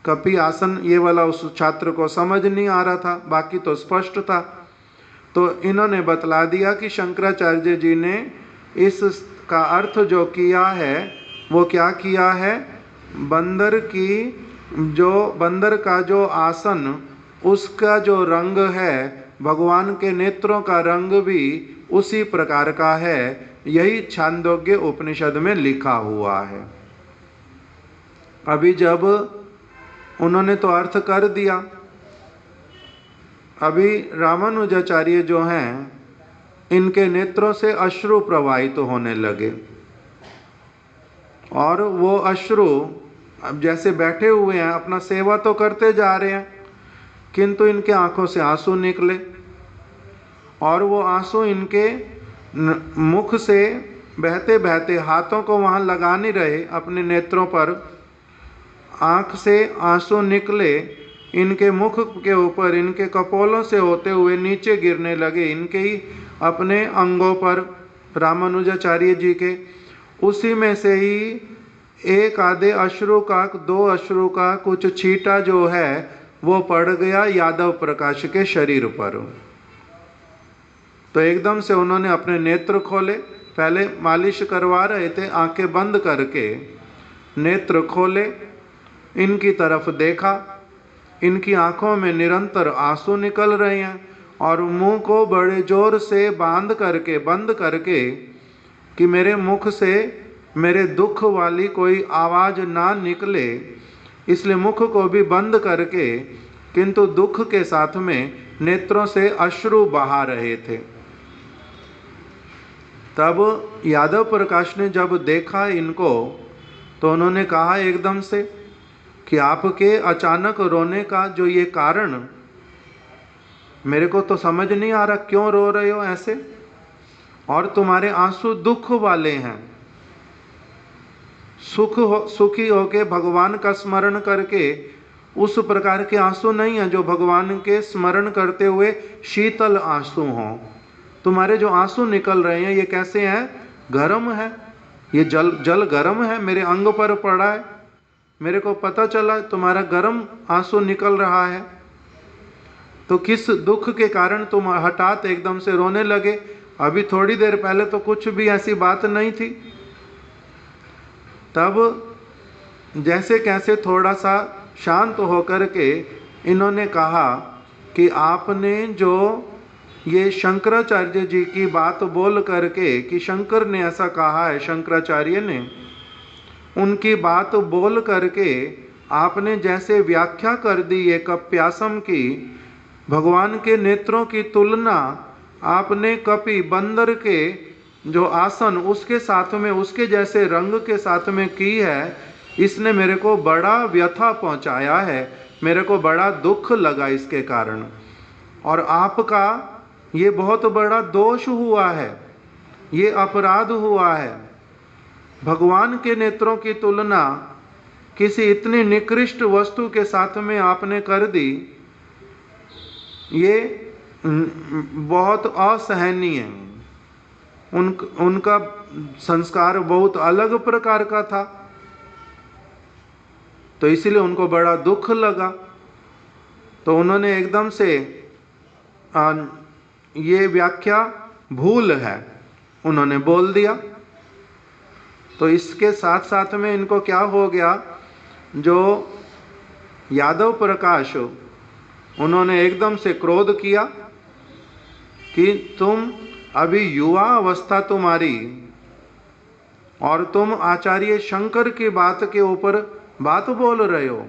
कपि आसन ये वाला उस छात्र को समझ नहीं आ रहा था, बाकी तो स्पष्ट था। तो इन्होंने बतला दिया कि शंकराचार्य जी ने इसका अर्थ जो किया है वो क्या किया है? बंदर का जो आसन, उसका जो रंग है, भगवान के नेत्रों का रंग भी उसी प्रकार का है। यही छांदोग्य उपनिषद में लिखा हुआ है। अभी जब उन्होंने तो अर्थ कर दिया, अभी रामानुजाचार्य जो हैं, इनके नेत्रों से अश्रु प्रवाहित होने लगे, और वो अश्रु अब जैसे बैठे हुए हैं, अपना सेवा तो करते जा रहे हैं, किंतु इनके आंखों से आंसू निकले, और वो आंसू इनके मुख से बहते बहते हाथों को वहाँ लगा नहीं रहे अपने नेत्रों पर, आँख से आंसू निकले, इनके मुख के ऊपर, इनके कपोलों से होते हुए नीचे गिरने लगे, इनके ही अपने अंगों पर, रामानुजाचार्य जी के। उसी में से ही एक आधे अश्रु का, दो अश्रु का कुछ छींटा जो है वो पड़ गया यादव प्रकाश के शरीर पर। तो एकदम से उन्होंने अपने नेत्र खोले, पहले मालिश करवा रहे थे, आंखें बंद करके नेत्र खोले, इनकी तरफ देखा, इनकी आंखों में निरंतर आंसू निकल रहे हैं, और मुंह को बड़े जोर से बंद करके कि मेरे मुख से मेरे दुख वाली कोई आवाज़ ना निकले, इसलिए मुख को भी बंद करके, किंतु दुख के साथ में नेत्रों से अश्रु बहा रहे थे। तब यादव प्रकाश ने जब देखा इनको, तो उन्होंने कहा एकदम से कि आपके अचानक रोने का जो ये कारण, मेरे को तो समझ नहीं आ रहा, क्यों रो रहे हो ऐसे, और तुम्हारे आंसू दुख वाले हैं। सुखी होके भगवान का स्मरण करके उस प्रकार के आंसू नहीं हैं जो भगवान के स्मरण करते हुए शीतल आंसू हों। तुम्हारे जो आंसू निकल रहे हैं ये कैसे हैं? गर्म है, ये जल गर्म है, मेरे अंग पर पड़ा है, मेरे को पता चला तुम्हारा गर्म आंसू निकल रहा है। तो किस दुख के कारण तुम हठात एकदम से रोने लगे? अभी थोड़ी देर पहले तो कुछ भी ऐसी बात नहीं थी। तब जैसे कैसे थोड़ा सा शांत होकर के इन्होंने कहा कि आपने जो ये शंकराचार्य जी की बात बोल करके कि शंकर ने ऐसा कहा है, शंकराचार्य ने उनकी बात बोल करके आपने जैसे व्याख्या कर दी ये कप्यासम की, भगवान के नेत्रों की तुलना आपने कपि बंदर के जो आसन उसके साथ में उसके जैसे रंग के साथ में की है, इसने मेरे को बड़ा व्यथा पहुंचाया है, मेरे को बड़ा दुख लगा इसके कारण। और आपका ये बहुत बड़ा दोष हुआ है, ये अपराध हुआ है। भगवान के नेत्रों की तुलना किसी इतनी निकृष्ट वस्तु के साथ में आपने कर दी, ये बहुत असहनीय है। उनका संस्कार बहुत अलग प्रकार का था, तो इसीलिए उनको बड़ा दुख लगा। तो उन्होंने एकदम से ये व्याख्या भूल है उन्होंने बोल दिया। तो इसके साथ साथ में इनको क्या हो गया, जो यादव प्रकाश उन्होंने एकदम से क्रोध किया कि तुम अभी युवा अवस्था तुम्हारी और तुम आचार्य शंकर की बात के ऊपर बात बोल रहे हो।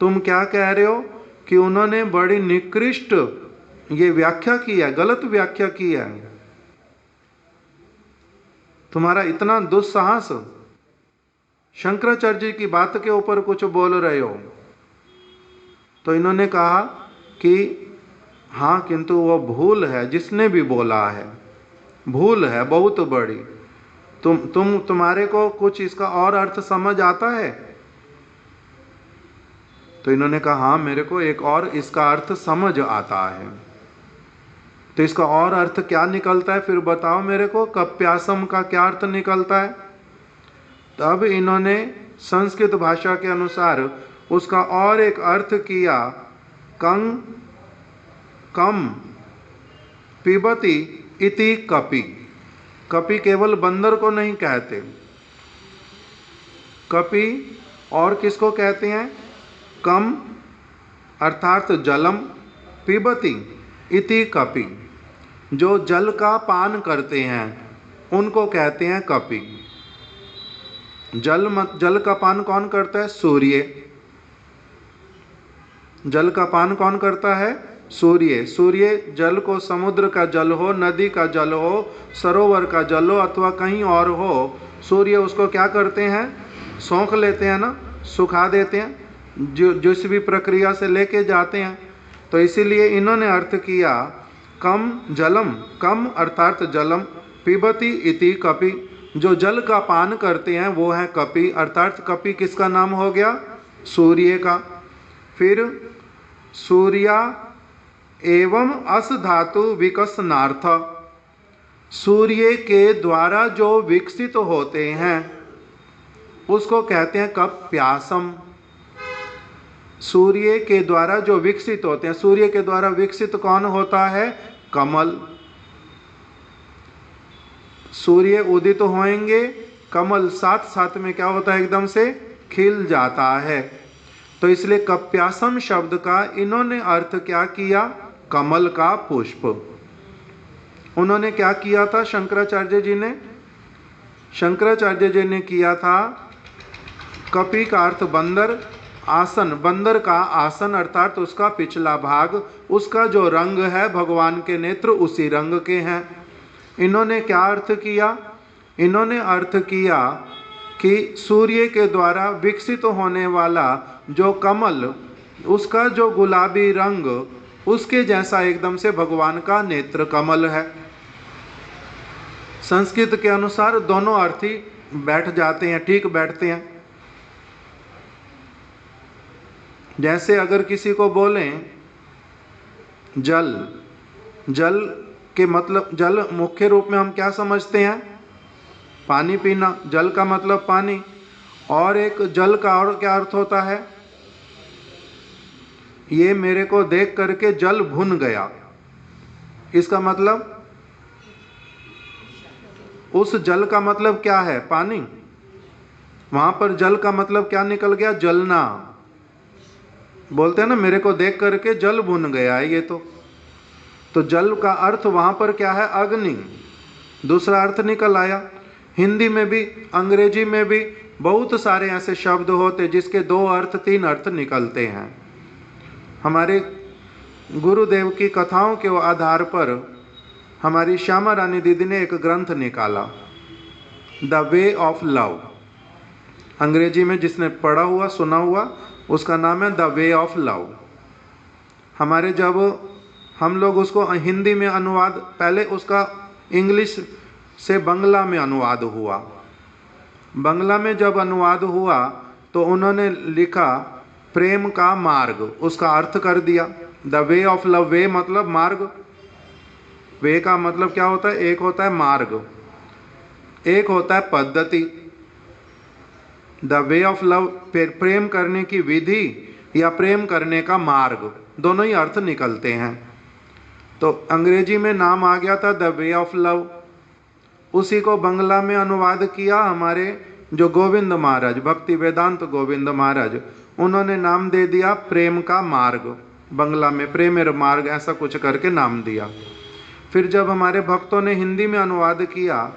तुम क्या कह रहे हो कि उन्होंने बड़ी निकृष्ट ये व्याख्या की है, गलत व्याख्या की है। तुम्हारा इतना दुस्साहस, शंकराचार्य जी की बात के ऊपर कुछ बोल रहे हो। तो इन्होंने कहा कि हाँ, किंतु वो भूल है, जिसने भी बोला है भूल है बहुत बड़ी। तुम्हारे को कुछ इसका और अर्थ समझ आता है? तो इन्होंने कहा हाँ, मेरे को एक और इसका अर्थ समझ आता है। तो इसका और अर्थ क्या निकलता है फिर बताओ मेरे को, कप्यासम का क्या अर्थ निकलता है? तब इन्होंने संस्कृत भाषा के अनुसार उसका और एक अर्थ किया, कम पिबती इति कपि। कपि केवल बंदर को नहीं कहते, कपि और किसको कहते हैं? कम अर्थात जलम, पिबती इति कपि, जो जल का पान करते हैं उनको कहते हैं कपि। जल का पान कौन करता है? सूर्य। जल का पान कौन करता है? सूर्य। सूर्य जल को, समुद्र का जल हो, नदी का जल हो, सरोवर का जल हो अथवा कहीं और हो, सूर्य उसको क्या करते हैं? सोख लेते हैं ना, सुखा देते हैं, जो जिस भी प्रक्रिया से लेके जाते हैं। तो इसीलिए इन्होंने अर्थ किया कम जलम, कम अर्थात जलम, पिबती इति कपि, जो जल का पान करते हैं वो है कपि। अर्थात कपि किसका नाम हो गया? सूर्य का। फिर सूर्या एवं अस धातु विकसनार्थ, सूर्य के द्वारा जो विकसित होते हैं उसको कहते हैं कप्यासम। सूर्य के द्वारा जो विकसित होते हैं, सूर्य के द्वारा विकसित कौन होता है? कमल। सूर्य उदित होएंगे, कमल साथ साथ में क्या होता है? एकदम से खिल जाता है। तो इसलिए कप्यासम शब्द का इन्होंने अर्थ क्या किया? कमल का पुष्प। उन्होंने क्या किया था शंकराचार्य जी ने? शंकराचार्य जी ने किया था कपि का अर्थ बंदर, आसन, बंदर का आसन अर्थात उसका पिछला भाग, उसका जो रंग है भगवान के नेत्र उसी रंग के हैं। इन्होंने क्या अर्थ किया? इन्होंने अर्थ किया कि सूर्य के द्वारा विकसित होने वाला जो कमल, उसका जो गुलाबी रंग, उसके जैसा एकदम से भगवान का नेत्र कमल है। संस्कृत के अनुसार दोनों अर्थ ही बैठ जाते हैं, ठीक बैठते हैं। जैसे अगर किसी को बोलें जल, जल के मतलब, जल मुख्य रूप में हम क्या समझते हैं? पानी पीना, जल का मतलब पानी। और एक जल का और क्या अर्थ होता है? ये मेरे को देख करके जल भुन गया, इसका मतलब उस जल का मतलब क्या है? पानी। वहां पर जल का मतलब क्या निकल गया? जलना। बोलते हैं ना, मेरे को देख करके जल भुन गया है ये तो जल का अर्थ वहाँ पर क्या है? अग्नि। दूसरा अर्थ निकल आया। हिंदी में भी, अंग्रेजी में भी बहुत सारे ऐसे शब्द होते जिसके 2 अर्थ 3 अर्थ निकलते हैं। हमारे गुरुदेव की कथाओं के आधार पर हमारी श्यामा रानी दीदी ने एक ग्रंथ निकाला, द वे ऑफ लव। अंग्रेजी में जिसने पढ़ा हुआ सुना हुआ उसका नाम है द वे ऑफ लव। हमारे जब हम लोग उसको हिंदी में अनुवाद, पहले उसका इंग्लिश से बंगला में अनुवाद हुआ। बंगला में जब अनुवाद हुआ तो उन्होंने लिखा प्रेम का मार्ग, उसका अर्थ कर दिया द वे ऑफ लव। वे मतलब मार्ग, वे का मतलब क्या होता है? एक होता है मार्ग, एक होता है पद्धति। द वे ऑफ लव प्रेम करने की विधि या प्रेम करने का मार्ग, दोनों ही अर्थ निकलते हैं। तो अंग्रेजी में नाम आ गया था द वे ऑफ लव, उसी को बंगला में अनुवाद किया हमारे जो गोविंद महाराज, भक्ति वेदांत गोविंद महाराज, उन्होंने नाम दे दिया प्रेम का मार्ग। बंगला में प्रेमेर मार्ग ऐसा कुछ करके नाम दिया। फिर जब हमारे भक्तों ने हिंदी में अनुवाद किया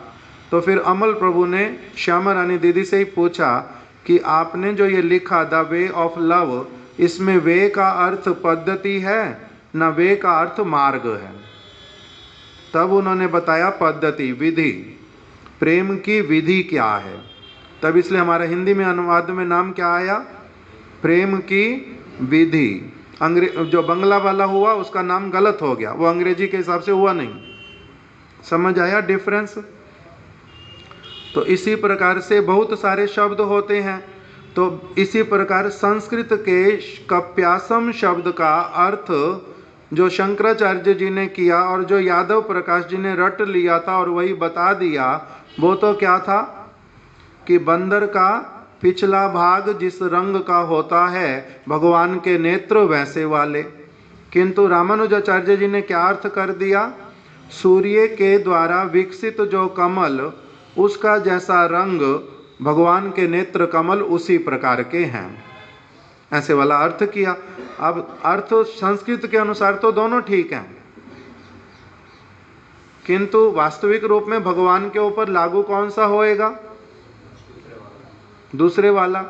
तो फिर अमल प्रभु ने श्यामा रानी दीदी से ही पूछा कि आपने जो ये लिखा द वे ऑफ लव, इसमें वे का अर्थ पद्धति है न वे का अर्थ मार्ग है? तब उन्होंने बताया पद्धति, विधि, प्रेम की विधि क्या है। तब इसलिए हमारा हिंदी में अनुवाद में नाम क्या आया? प्रेम की विधि। जो बंगला वाला हुआ उसका नाम गलत हो गया, वो अंग्रेजी के हिसाब से हुआ नहीं। समझ आया डिफरेंस? तो इसी प्रकार से बहुत सारे शब्द होते हैं। तो इसी प्रकार संस्कृत के कप्यासम शब्द का अर्थ जो शंकराचार्य जी ने किया और जो यादव प्रकाश जी ने रट लिया था और वही बता दिया, वो तो क्या था कि बंदर का पिछला भाग जिस रंग का होता है भगवान के नेत्र वैसे वाले। किंतु रामानुजाचार्य जी ने क्या अर्थ कर दिया? सूर्य के द्वारा विकसित जो कमल, उसका जैसा रंग भगवान के नेत्र कमल उसी प्रकार के हैं, ऐसे वाला अर्थ किया। अब अर्थ संस्कृत के अनुसार तो दोनों ठीक हैं, किंतु वास्तविक रूप में भगवान के ऊपर लागू कौन सा होएगा? दूसरे वाला।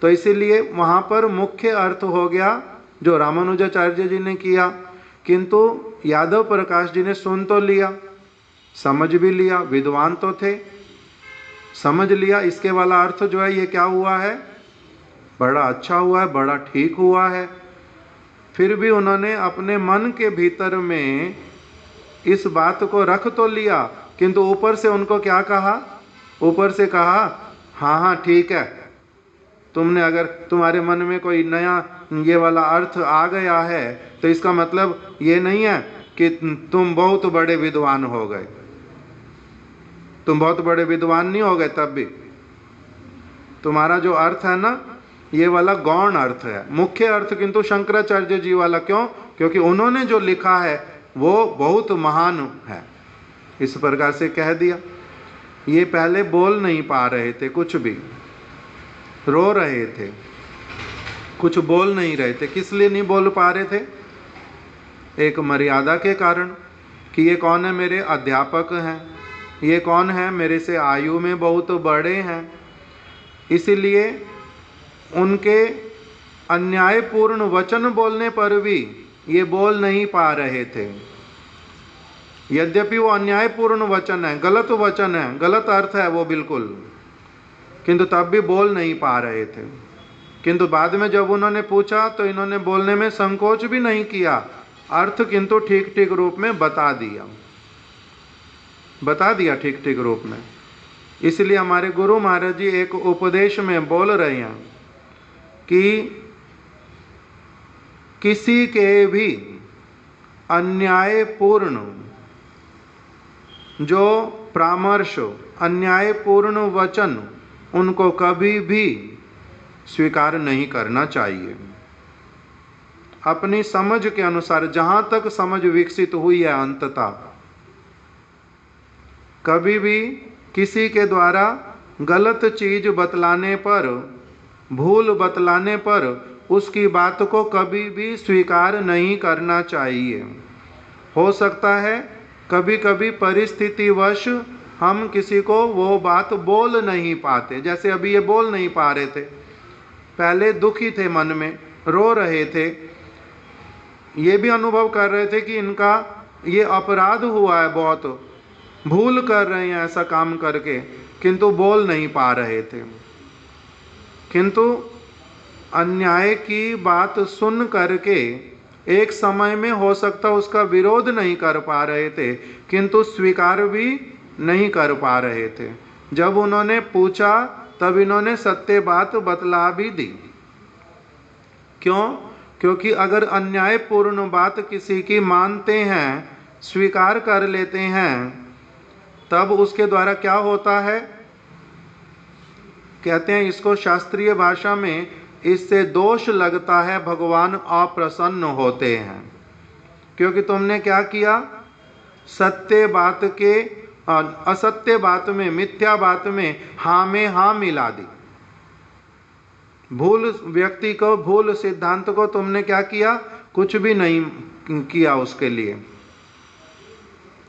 तो इसीलिए वहाँ पर मुख्य अर्थ हो गया जो रामानुजाचार्य जी ने किया, किंतु यादव प्रकाश जी ने सुन तो लिया, समझ भी लिया, विद्वान तो थे, समझ लिया इसके वाला अर्थ जो है ये क्या हुआ है, बड़ा अच्छा हुआ है, बड़ा ठीक हुआ है। फिर भी उन्होंने अपने मन के भीतर में इस बात को रख तो लिया, किंतु ऊपर से उनको क्या कहा? ऊपर से कहा हाँ हाँ ठीक है, तुमने अगर तुम्हारे मन में कोई नया ये वाला अर्थ आ गया है तो इसका मतलब ये नहीं है कि तुम बहुत बड़े विद्वान हो गए। तुम बहुत बड़े विद्वान नहीं हो गए, तब भी तुम्हारा जो अर्थ है ना ये वाला गौण अर्थ है। मुख्य अर्थ किंतु शंकराचार्य जी वाला। क्यों? क्योंकि उन्होंने जो लिखा है वो बहुत महान है, इस प्रकार से कह दिया। ये पहले बोल नहीं पा रहे थे, कुछ भी रो रहे थे, कुछ बोल नहीं रहे थे। किस लिए नहीं बोल पा रहे थे? एक मर्यादा के कारण कि ये कौन है? मेरे अध्यापक हैं, ये कौन है? मेरे से आयु में बहुत बड़े हैं। इसीलिए उनके अन्यायपूर्ण वचन बोलने पर भी ये बोल नहीं पा रहे थे। यद्यपि वो अन्यायपूर्ण वचन है, गलत वचन है, गलत अर्थ है वो बिल्कुल, किंतु तब भी बोल नहीं पा रहे थे। किंतु बाद में जब उन्होंने पूछा तो इन्होंने बोलने में संकोच भी नहीं किया, अर्थ किंतु ठीक ठीक रूप में बता दिया ठीक ठीक रूप में। इसलिए हमारे गुरु महाराज जी एक उपदेश में बोल रहे हैं कि किसी के भी अन्यायपूर्ण जो परामर्श, अन्यायपूर्ण वचन, उनको कभी भी स्वीकार नहीं करना चाहिए। अपनी समझ के अनुसार, जहाँ तक समझ विकसित हुई है अंततः, कभी भी किसी के द्वारा गलत चीज बतलाने पर, भूल बतलाने पर उसकी बात को कभी भी स्वीकार नहीं करना चाहिए। हो सकता है कभी कभी परिस्थितिवश हम किसी को वो बात बोल नहीं पाते, जैसे अभी ये बोल नहीं पा रहे थे, पहले दुखी थे, मन में रो रहे थे, ये भी अनुभव कर रहे थे कि इनका ये अपराध हुआ है, बहुत भूल कर रहे हैं ऐसा काम करके, किंतु बोल नहीं पा रहे थे। किंतु अन्याय की बात सुन करके एक समय में हो सकता उसका विरोध नहीं कर पा रहे थे, किंतु स्वीकार भी नहीं कर पा रहे थे। जब उन्होंने पूछा तब इन्होंने सत्य बात बतला भी दी। क्यों? क्योंकि अगर अन्यायपूर्ण बात किसी की मानते हैं, स्वीकार कर लेते हैं, तब उसके द्वारा क्या होता है? कहते हैं इसको शास्त्रीय भाषा में, इससे दोष लगता है, भगवान अप्रसन्न होते हैं। क्योंकि तुमने क्या किया? सत्य बात के असत्य बात में, मिथ्या बात में हाँ में हाँ मिला दी। भूल व्यक्ति को, भूल सिद्धांत को तुमने क्या किया? कुछ भी नहीं किया उसके लिए।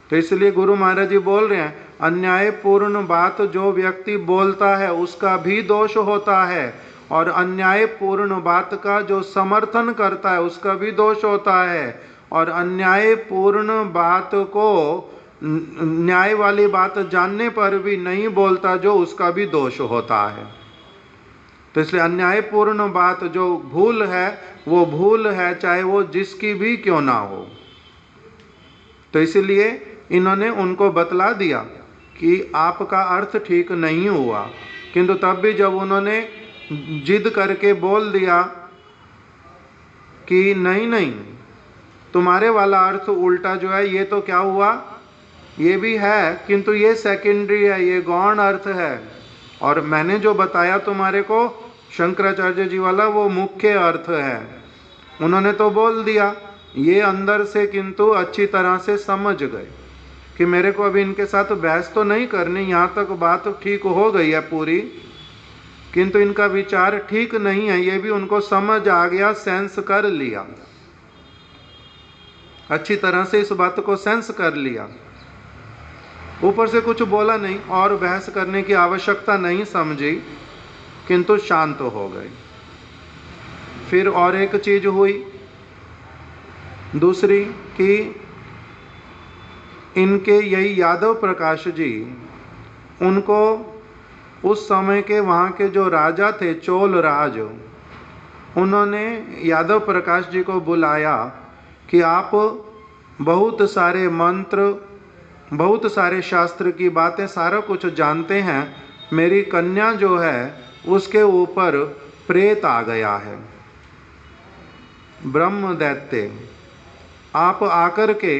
तो इसलिए गुरु महाराज जी बोल रहे हैं, अन्यायपूर्ण बात जो व्यक्ति बोलता है उसका भी दोष होता है, और अन्यायपूर्ण बात का जो समर्थन करता है उसका भी दोष होता है, और अन्यायपूर्ण बात को, न्याय वाली बात जानने पर भी नहीं बोलता जो, उसका भी दोष होता है। तो इसलिए अन्यायपूर्ण बात जो भूल है वो भूल है, चाहे वो जिसकी भी क्यों ना हो। तो इसलिए इन्होंने उनको बतला दिया कि आपका अर्थ ठीक नहीं हुआ, किंतु तब भी जब उन्होंने जिद करके बोल दिया कि नहीं नहीं, तुम्हारे वाला अर्थ उल्टा जो है, ये तो क्या हुआ, ये भी है किंतु ये सेकेंडरी है, ये गौण अर्थ है, और मैंने जो बताया तुम्हारे को शंकराचार्य जी वाला वो मुख्य अर्थ है। उन्होंने तो बोल दिया, ये अंदर से किंतु अच्छी तरह से समझ गए कि मेरे को अभी इनके साथ बहस तो नहीं करनी, यहाँ तक बात ठीक हो गई है पूरी, किंतु इनका विचार ठीक नहीं है, ये भी उनको समझ आ गया, सेंस कर लिया, अच्छी तरह से इस बात को सेंस कर लिया। ऊपर से कुछ बोला नहीं और बहस करने की आवश्यकता नहीं समझी, किंतु शांत हो गए। फिर और एक चीज हुई दूसरी कि इनके यही यादव प्रकाश जी, उनको उस समय के वहाँ के जो राजा थे, चोल राज, उन्होंने यादव प्रकाश जी को बुलाया कि आप बहुत सारे मंत्र, बहुत सारे शास्त्र की बातें, सारा कुछ जानते हैं, मेरी कन्या जो है उसके ऊपर प्रेत आ गया है, ब्रह्म दैत्य। आप आकर के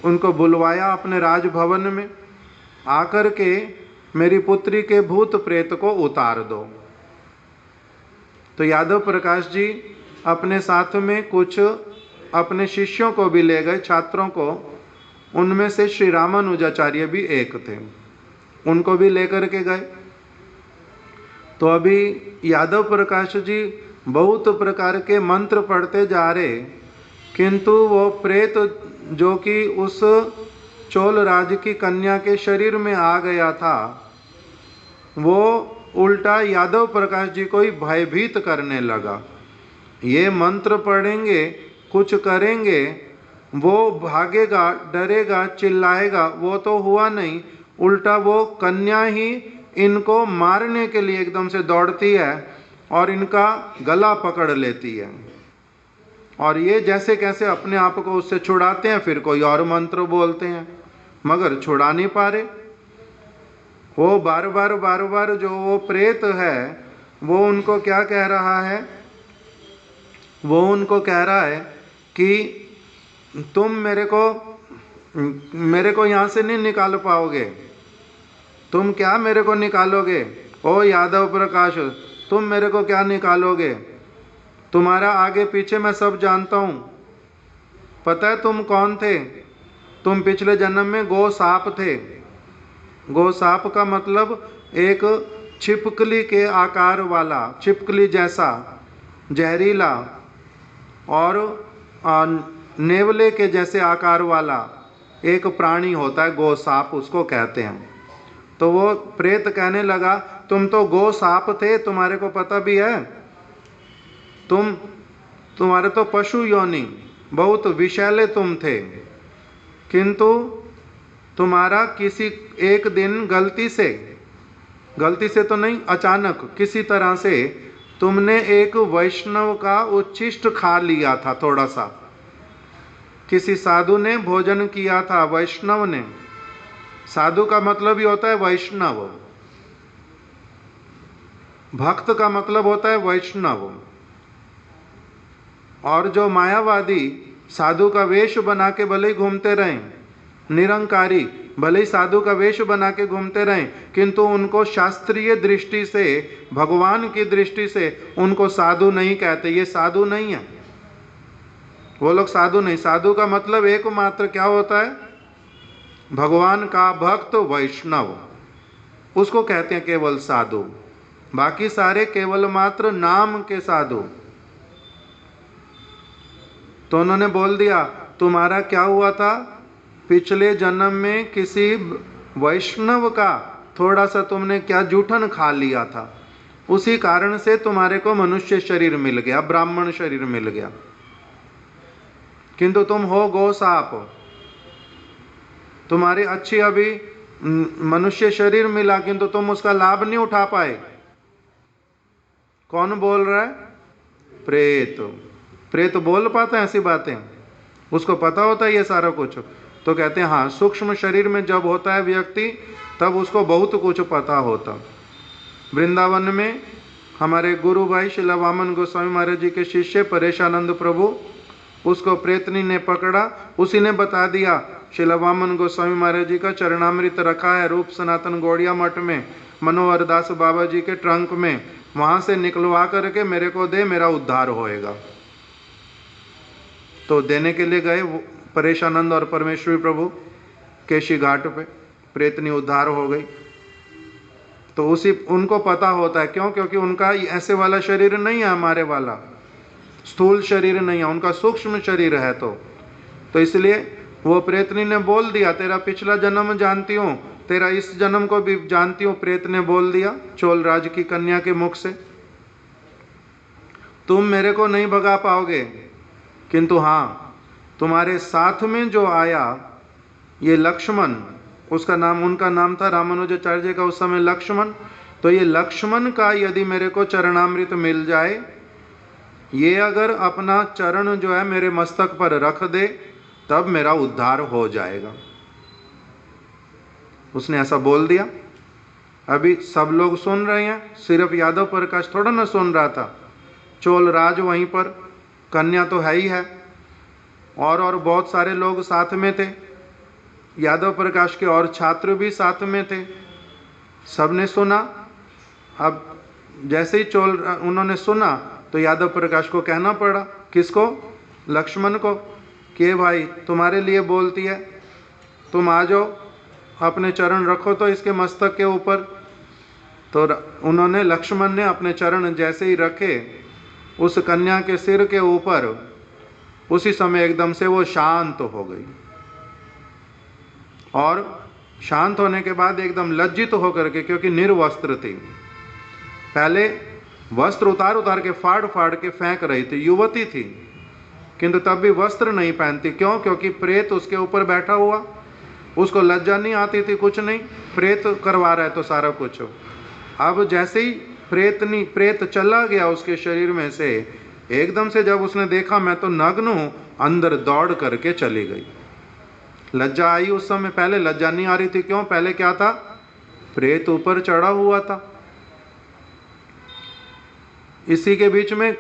उनको बुलवाया अपने राजभवन में, आकर के मेरी पुत्री के भूत प्रेत को उतार दो। तो यादव प्रकाश जी अपने साथ में कुछ अपने शिष्यों को भी ले गए, छात्रों को, उनमें से श्री रामानुजाचार्य भी एक थे, उनको भी लेकर के गए। तो अभी यादव प्रकाश जी बहुत प्रकार के मंत्र पढ़ते जा रहे, किंतु वो प्रेत जो कि उस चोल राज की कन्या के शरीर में आ गया था, वो उल्टा यादव प्रकाश जी को ही भयभीत करने लगा। ये मंत्र पढ़ेंगे, कुछ करेंगे, वो भागेगा, डरेगा, चिल्लाएगा, वो तो हुआ नहीं, उल्टा वो कन्या ही इनको मारने के लिए एकदम से दौड़ती है और इनका गला पकड़ लेती है, और ये जैसे कैसे अपने आप को उससे छुड़ाते हैं, फिर कोई और मंत्र बोलते हैं, मगर छुड़ा नहीं पा रहे। वो बार बार जो वो प्रेत है वो उनको क्या कह रहा है, वो उनको कह रहा है कि तुम मेरे को यहाँ से नहीं निकाल पाओगे, तुम क्या मेरे को निकालोगे? ओ यादव प्रकाश, तुम मेरे को क्या निकालोगे? तुम्हारा आगे पीछे मैं सब जानता हूँ, पता है तुम कौन थे? तुम पिछले जन्म में गो सांप थे। गो सांप का मतलब एक छिपकली के आकार वाला, छिपकली जैसा, जहरीला और नेवले के जैसे आकार वाला एक प्राणी होता है, गो सांप उसको कहते हैं। तो वो प्रेत कहने लगा, तुम तो गो सांप थे, तुम्हारे को पता भी है, तुम्हारे तो पशु योनि, बहुत विषैले तुम थे, किंतु तुम्हारा किसी एक दिन गलती से तो नहीं, अचानक किसी तरह से तुमने एक वैष्णव का उच्छिष्ट खा लिया था। थोड़ा सा किसी साधु ने भोजन किया था, वैष्णव ने। साधु का मतलब ही होता है वैष्णव, भक्त का मतलब होता है वैष्णव। और जो मायावादी साधु का वेश बना के भले ही घूमते रहें, निरंकारी भले ही साधु का वेश बना के घूमते रहें, किंतु उनको शास्त्रीय दृष्टि से, भगवान की दृष्टि से उनको साधु नहीं कहते। ये साधु नहीं है, वो लोग साधु नहीं। साधु का मतलब एकमात्र क्या होता है? भगवान का भक्त, वैष्णव, उसको कहते हैं केवल साधु। बाकी सारे केवल मात्र नाम के साधु। तो उन्होंने बोल दिया, तुम्हारा क्या हुआ था? पिछले जन्म में किसी वैष्णव का थोड़ा सा तुमने क्या जूठन खा लिया था, उसी कारण से तुम्हारे को मनुष्य शरीर मिल गया, ब्राह्मण शरीर मिल गया, किंतु तुम हो गो सांप। तुम्हारी अच्छी अभी मनुष्य शरीर मिला, किंतु तुम उसका लाभ नहीं उठा पाए। कौन बोल रहा है? प्रेत। प्रेत बोल पाता है ऐसी बातें? उसको पता होता है ये सारा कुछ? तो कहते हैं हाँ, सूक्ष्म शरीर में जब होता है व्यक्ति, तब उसको बहुत कुछ पता होता। वृंदावन में हमारे गुरु भाई श्रील वामन गोस्वामी महाराज जी के शिष्य परेशानंद प्रभु, उसको प्रेतनी ने पकड़ा, उसी ने बता दिया श्रील वामन गोस्वामी महाराज जी का चरणामृत रखा है रूप सनातन गौड़िया मठ में, मनोहर दास बाबा जी के ट्रंक में, वहाँ से निकलवा करके मेरे को दे, मेरा उद्धार होएगा। तो देने के लिए गए परेशानंद और परमेश्वरी प्रभु केशी घाट पे, प्रेतनी उद्धार हो गई। तो उनको पता होता है, क्यों? क्योंकि उनका ऐसे वाला शरीर नहीं है, हमारे वाला स्थूल शरीर नहीं है, उनका सूक्ष्म शरीर है। तो इसलिए वो प्रेतनी ने बोल दिया, तेरा पिछला जन्म जानती हूँ, तेरा इस जन्म को भी जानती हूँ। प्रेत ने बोल दिया चोल राज की कन्या के मुख से, तुम मेरे को नहीं भगा पाओगे, किंतु हाँ, तुम्हारे साथ में जो आया ये लक्ष्मण, उसका नाम, उनका नाम था रामानुजाचार्य का उस समय लक्ष्मण। तो ये लक्ष्मण का यदि मेरे को चरणामृत मिल जाए, ये अगर अपना चरण जो है मेरे मस्तक पर रख दे, तब मेरा उद्धार हो जाएगा। उसने ऐसा बोल दिया। अभी सब लोग सुन रहे हैं, सिर्फ यादव प्रकाश थोड़ा ना सुन रहा था। चोल राज वहीं पर, कन्या तो है ही है, और बहुत सारे लोग साथ में थे, यादव प्रकाश के और छात्र भी साथ में थे, सबने सुना। अब जैसे ही उन्होंने सुना तो यादव प्रकाश को कहना पड़ा, किसको? लक्ष्मण को, कि भाई तुम्हारे लिए बोलती है, तुम आ जाओ, अपने चरण रखो तो इसके मस्तक के ऊपर। तो उन्होंने, लक्ष्मण ने अपने चरण जैसे ही रखे उस कन्या के सिर के ऊपर, उसी समय एकदम से वो शांत हो गई। और शांत होने के बाद एकदम लज्जित होकर के, क्योंकि निर्वस्त्र थी, पहले वस्त्र उतार के फाड़ के फेंक रही थी, युवती थी, किंतु तब भी वस्त्र नहीं पहनती। क्यों? क्योंकि प्रेत उसके ऊपर बैठा हुआ, उसको लज्जा नहीं आती थी, कुछ नहीं, प्रेत करवा रहा है तो सारा कुछ। अब जैसे ही प्रेत चला गया उसके शरीर में से, एकदम से जब उसने देखा मैं तो नग्न हूं, अंदर दौड़ करके चली गई। लज्जा आई उस समय, पहले लज्जा नहीं आ रही थी। क्यों? पहले क्या था? प्रेत ऊपर चढ़ा हुआ था। इसी के बीच में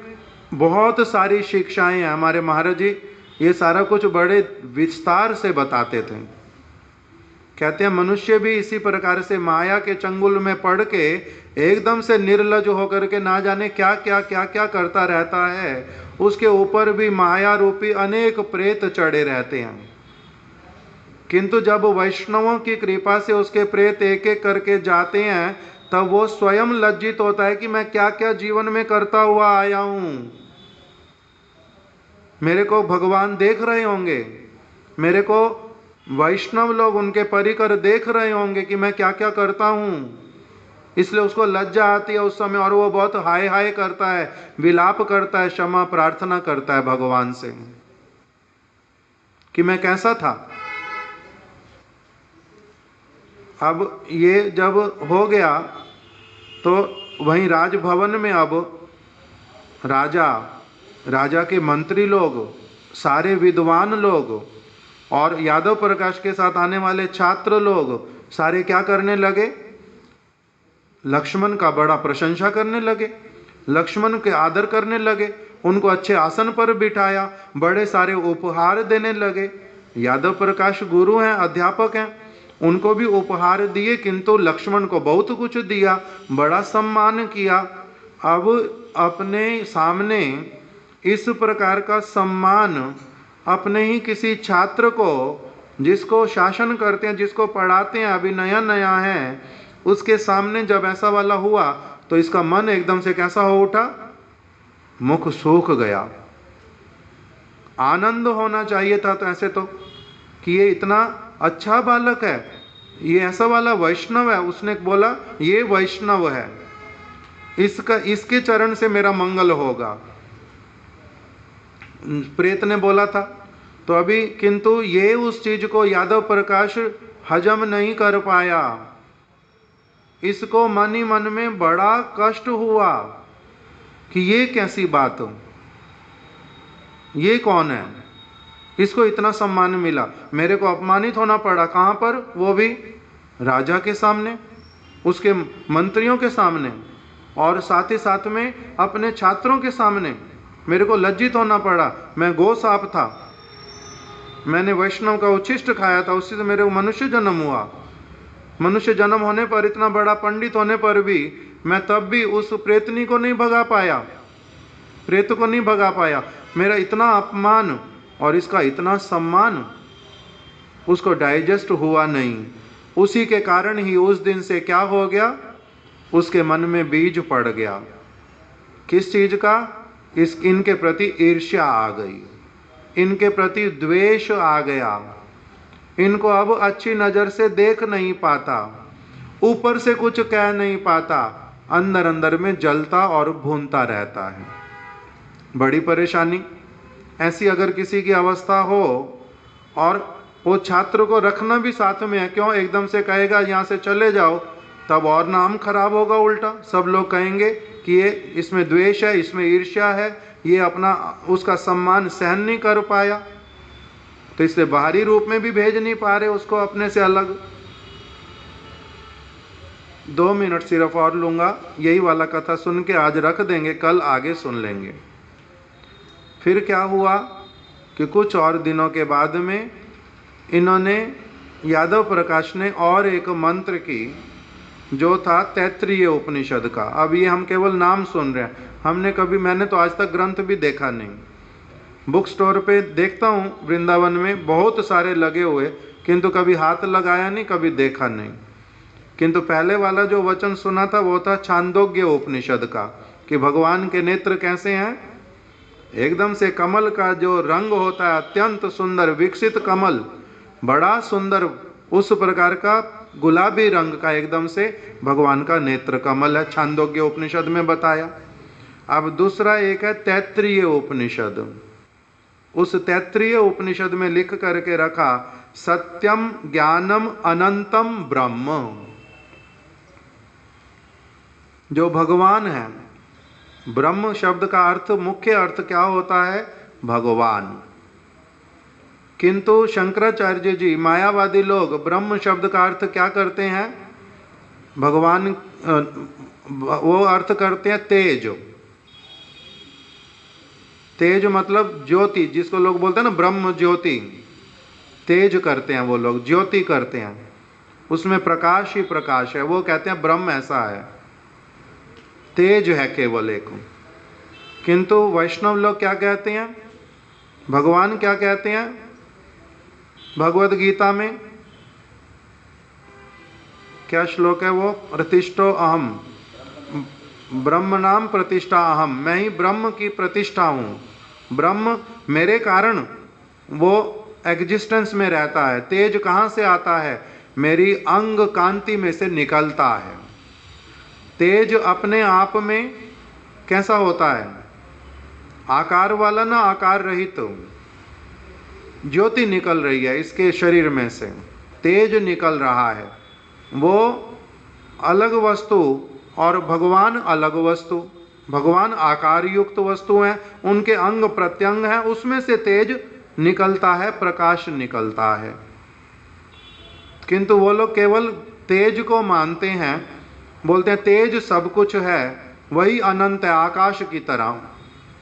बहुत सारी शिक्षाएं हैं। हमारे महाराज जी ये सारा कुछ बड़े विस्तार से बताते थे। कहते हैं मनुष्य भी इसी प्रकार से माया के चंगुल में पड़ के एकदम से निर्लज होकर के ना जाने क्या क्या करता रहता है, उसके ऊपर भी माया रूपी अनेक प्रेत चढ़े रहते हैं। किंतु जब वैष्णवों की कृपा से उसके प्रेत एक एक करके जाते हैं, तब वो स्वयं लज्जित होता है कि मैं क्या क्या जीवन में करता हुआ आया हूं। मेरे को भगवान देख रहे होंगे, मेरे को वैष्णव लोग उनके परिकर देख रहे होंगे कि मैं क्या क्या करता हूं। इसलिए उसको लज्जा आती है उस समय, और वो बहुत हाय हाय करता है, विलाप करता है, क्षमा प्रार्थना करता है भगवान से कि मैं कैसा था। अब ये जब हो गया तो वहीं राजभवन में अब राजा के मंत्री लोग, सारे विद्वान लोग और यादव प्रकाश के साथ आने वाले छात्र लोग सारे क्या करने लगे, लक्ष्मण का बड़ा प्रशंसा करने लगे, लक्ष्मण के आदर करने लगे, उनको अच्छे आसन पर बिठाया, बड़े सारे उपहार देने लगे। यादव प्रकाश गुरु हैं, अध्यापक हैं, उनको भी उपहार दिए, किंतु लक्ष्मण को बहुत कुछ दिया, बड़ा सम्मान किया। अब अपने सामने इस प्रकार का सम्मान अपने ही किसी छात्र को, जिसको शासन करते हैं, जिसको पढ़ाते हैं, अभी नया नया है, उसके सामने जब ऐसा वाला हुआ तो इसका मन एकदम से कैसा हो उठा, मुख सूख गया। आनंद होना चाहिए था तो ऐसे तो कि ये इतना अच्छा बालक है, ये ऐसा वाला वैष्णव है। उसने बोला ये वैष्णव है, इसके चरण से मेरा मंगल होगा, प्रेत ने बोला था। तो अभी किंतु ये उस चीज को यादव प्रकाश हजम नहीं कर पाया, इसको मन ही मन में बड़ा कष्ट हुआ कि ये कैसी बात हो, ये कौन है, इसको इतना सम्मान मिला, मेरे को अपमानित होना पड़ा। कहाँ पर, वो भी राजा के सामने, उसके मंत्रियों के सामने, और साथ ही साथ में अपने छात्रों के सामने मेरे को लज्जित होना पड़ा। मैं गो साप था, मैंने वैष्णव का उच्छिष्ट खाया था, उससे मेरे को मनुष्य जन्म हुआ। मनुष्य जन्म होने पर, इतना बड़ा पंडित होने पर भी मैं तब भी उस प्रेतनी को नहीं भगा पाया, प्रेत को नहीं भगा पाया। मेरा इतना अपमान और इसका इतना सम्मान उसको डाइजेस्ट हुआ नहीं। उसी के कारण ही उस दिन से क्या हो गया, उसके मन में बीज पड़ गया। किस चीज का, इनके प्रति ईर्ष्या आ गई, इनके प्रति द्वेष आ गया, इनको अब अच्छी नजर से देख नहीं पाता, ऊपर से कुछ कह नहीं पाता, अंदर अंदर में जलता और भूनता रहता है। बड़ी परेशानी। ऐसी अगर किसी की अवस्था हो और वो छात्र को रखना भी साथ में है, क्यों एकदम से कहेगा यहाँ से चले जाओ, तब और नाम खराब होगा उल्टा। सब लोग कहेंगे कि ये इसमें द्वेष है, इसमें ईर्ष्या है, ये अपना उसका सम्मान सहन नहीं कर पाया, तो इसलिए बाहरी रूप में भी भेज नहीं पा रहे उसको अपने से अलग। 2 मिनट सिर्फ और लूंगा, यही वाला कथा सुन के आज रख देंगे, कल आगे सुन लेंगे। फिर क्या हुआ कि कुछ और दिनों के बाद में इन्होंने, यादव प्रकाश ने और एक मंत्र की, जो था तैत्तिरीय उपनिषद का। अब ये हम केवल नाम सुन रहे हैं, मैंने तो आज तक ग्रंथ भी देखा नहीं। बुक स्टोर पे देखता हूँ वृंदावन में बहुत सारे लगे हुए, किंतु कभी हाथ लगाया नहीं, कभी देखा नहीं। किंतु पहले वाला जो वचन सुना था वो था छांदोग्य उपनिषद का, कि भगवान के नेत्र कैसे हैं, एकदम से कमल का जो रंग होता है, अत्यंत सुंदर विकसित कमल, बड़ा सुंदर, उस प्रकार का गुलाबी रंग का एकदम से भगवान का नेत्र कमल है, छांदोग्य उपनिषद में बताया। अब दूसरा एक है तैत्तिरीय उपनिषद। उस तैत्तिरीय उपनिषद में लिख करके रखा, सत्यम ज्ञानम अनंतम ब्रह्म, जो भगवान है। ब्रह्म शब्द का अर्थ, मुख्य अर्थ क्या होता है, भगवान। किंतु शंकराचार्य जी, मायावादी लोग ब्रह्म शब्द का अर्थ क्या करते हैं, भगवान, वो अर्थ करते हैं तेज। तेज मतलब ज्योति, जिसको लोग बोलते हैं ना ब्रह्म ज्योति, तेज करते हैं वो लोग, ज्योति करते हैं, उसमें प्रकाश ही प्रकाश है, वो कहते हैं ब्रह्म ऐसा है, तेज है केवल एक। किंतु वैष्णव लोग क्या कहते हैं, भगवान क्या कहते हैं भगवद गीता में, क्या श्लोक है वो? प्रतिष्ठो अहम, ब्रह्म नाम प्रतिष्ठा अहम, मैं ही ब्रह्म की प्रतिष्ठा हूँ। ब्रह्म मेरे कारण वो एग्जिस्टेंस में रहता है। तेज कहाँ से आता है? मेरी अंग कांति में से निकलता है। तेज अपने आप में कैसा होता है? आकार वाला ना आकार रहित तो। ज्योति निकल रही है इसके शरीर में से, तेज निकल रहा है। वो अलग वस्तु और भगवान अलग वस्तु। भगवान आकार युक्त वस्तु हैं, उनके अंग प्रत्यंग हैं, उसमें से तेज निकलता है, प्रकाश निकलता है। किंतु वो लोग केवल तेज को मानते हैं, बोलते हैं तेज सब कुछ है, वही अनंत है आकाश की तरह।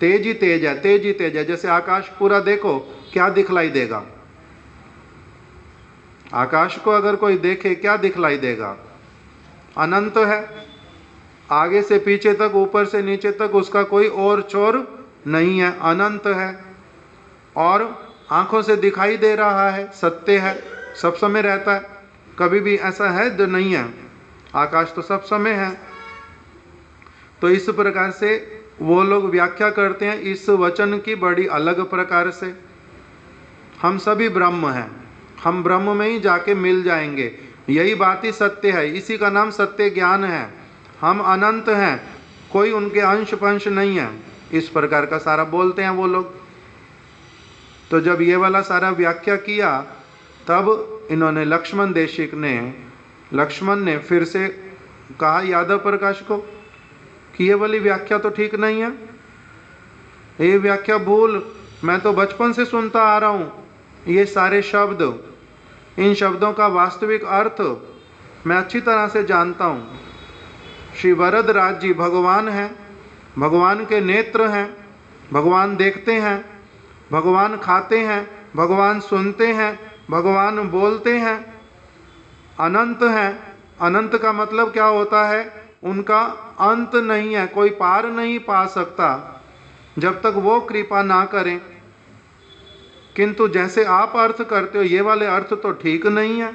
तेज ही तेज है, तेज ही तेज है। जैसे आकाश पूरा देखो, क्या दिखलाई देगा? आकाश को अगर कोई देखे क्या दिखलाई देगा? अनंत है, आगे से पीछे तक, ऊपर से नीचे तक उसका कोई और छोर नहीं है, अनंत है। और आंखों से दिखाई दे रहा है, सत्य है, सब समय रहता है, कभी भी ऐसा है जो नहीं है। आकाश तो सब समय है। तो इस प्रकार से वो लोग व्याख्या करते हैं इस वचन की बड़ी अलग प्रकार से। हम सभी ब्रह्म हैं, हम ब्रह्म में ही जाके मिल जाएंगे, यही बात ही सत्य है, इसी का नाम सत्य ज्ञान है। हम अनंत हैं, कोई उनके अंश पंश नहीं है, इस प्रकार का सारा बोलते हैं वो लोग। तो जब ये वाला सारा व्याख्या किया, तब इन्होंने लक्ष्मण ने फिर से कहा यादव प्रकाश को कि ये वाली व्याख्या तो ठीक नहीं है, ये व्याख्या भूल, मैं तो बचपन से सुनता आ रहा हूँ, ये सारे शब्द, इन शब्दों का वास्तविक अर्थ मैं अच्छी तरह से जानता हूँ। श्री वरदराज जी भगवान हैं, भगवान के नेत्र हैं, भगवान देखते हैं, भगवान खाते हैं, भगवान सुनते हैं, भगवान बोलते हैं, अनंत हैं। अनंत का मतलब क्या होता है? उनका अंत नहीं है, कोई पार नहीं पा सकता जब तक वो कृपा ना करें। किंतु जैसे आप अर्थ करते हो, ये वाले अर्थ तो ठीक नहीं है।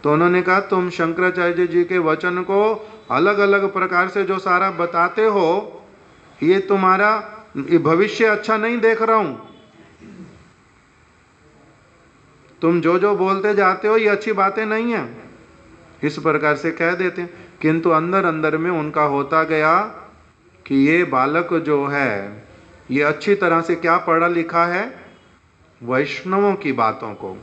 तो उन्होंने कहा तुम शंकराचार्य जी के वचन को अलग अलग प्रकार से जो सारा बताते हो, ये तुम्हारा ये भविष्य अच्छा नहीं देख रहा हूं। तुम जो जो बोलते जाते हो ये अच्छी बातें नहीं है, इस प्रकार से कह देते हैं। किंतु अंदर अंदर में उनका होता गया कि ये बालक जो है ये अच्छी तरह से क्या पढ़ा लिखा है? वैष्णवों की बातों को,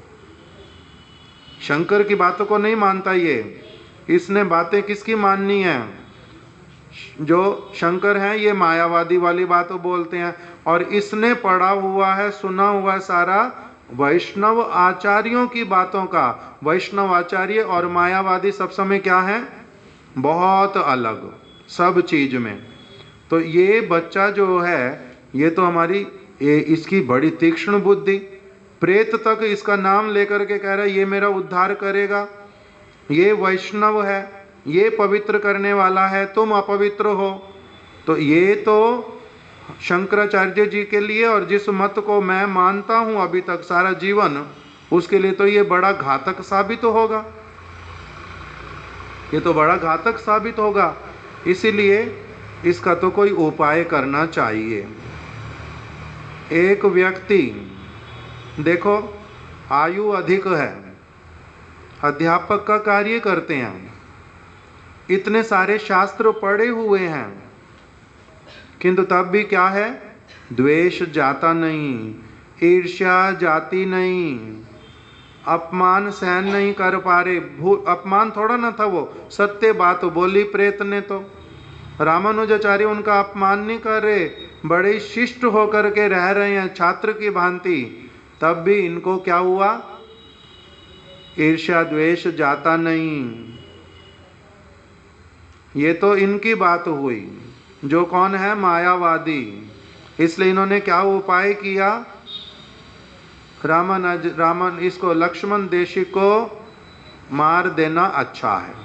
शंकर की बातों को नहीं मानता ये। इसने बातें किसकी माननी है? जो शंकर हैं ये मायावादी वाली बातें बोलते हैं, और इसने पढ़ा हुआ है, सुना हुआ है सारा वैष्णव आचार्यों की बातों का। वैष्णव आचार्य और मायावादी सब समय क्या है? बहुत अलग, सब चीज में। तो ये बच्चा जो है ये तो हमारी इसकी बड़ी तीक्ष्ण बुद्धि, प्रेत तक इसका नाम लेकर के कह रहा है ये मेरा उद्धार करेगा, ये वैष्णव है, ये पवित्र करने वाला है, तुम अपवित्र हो। तो ये तो शंकराचार्य जी के लिए और जिस मत को मैं मानता हूं अभी तक सारा जीवन, उसके लिए तो ये बड़ा घातक साबित होगा, ये तो बड़ा घातक साबित होगा। इसीलिए इसका तो कोई उपाय करना चाहिए। एक व्यक्ति देखो आयु अधिक है, अध्यापक का कार्य करते हैं, इतने सारे शास्त्र पढ़े हुए हैं, किंतु तब भी क्या है? द्वेष जाता नहीं, ईर्ष्या जाती नहीं, अपमान सहन नहीं कर पा रहे। अपमान थोड़ा ना था, वो सत्य बात बोली प्रेत ने। तो रामानुजाचार्य उनका अपमान नहीं कर रहे, बड़े शिष्ट होकर के रह रहे हैं छात्र की भांति, तब भी इनको क्या हुआ? ईर्ष्या द्वेष जाता नहीं। ये तो इनकी बात हुई, जो कौन है? मायावादी। इसलिए इन्होंने क्या उपाय किया? रामन इसको लक्ष्मण देशी को मार देना अच्छा है,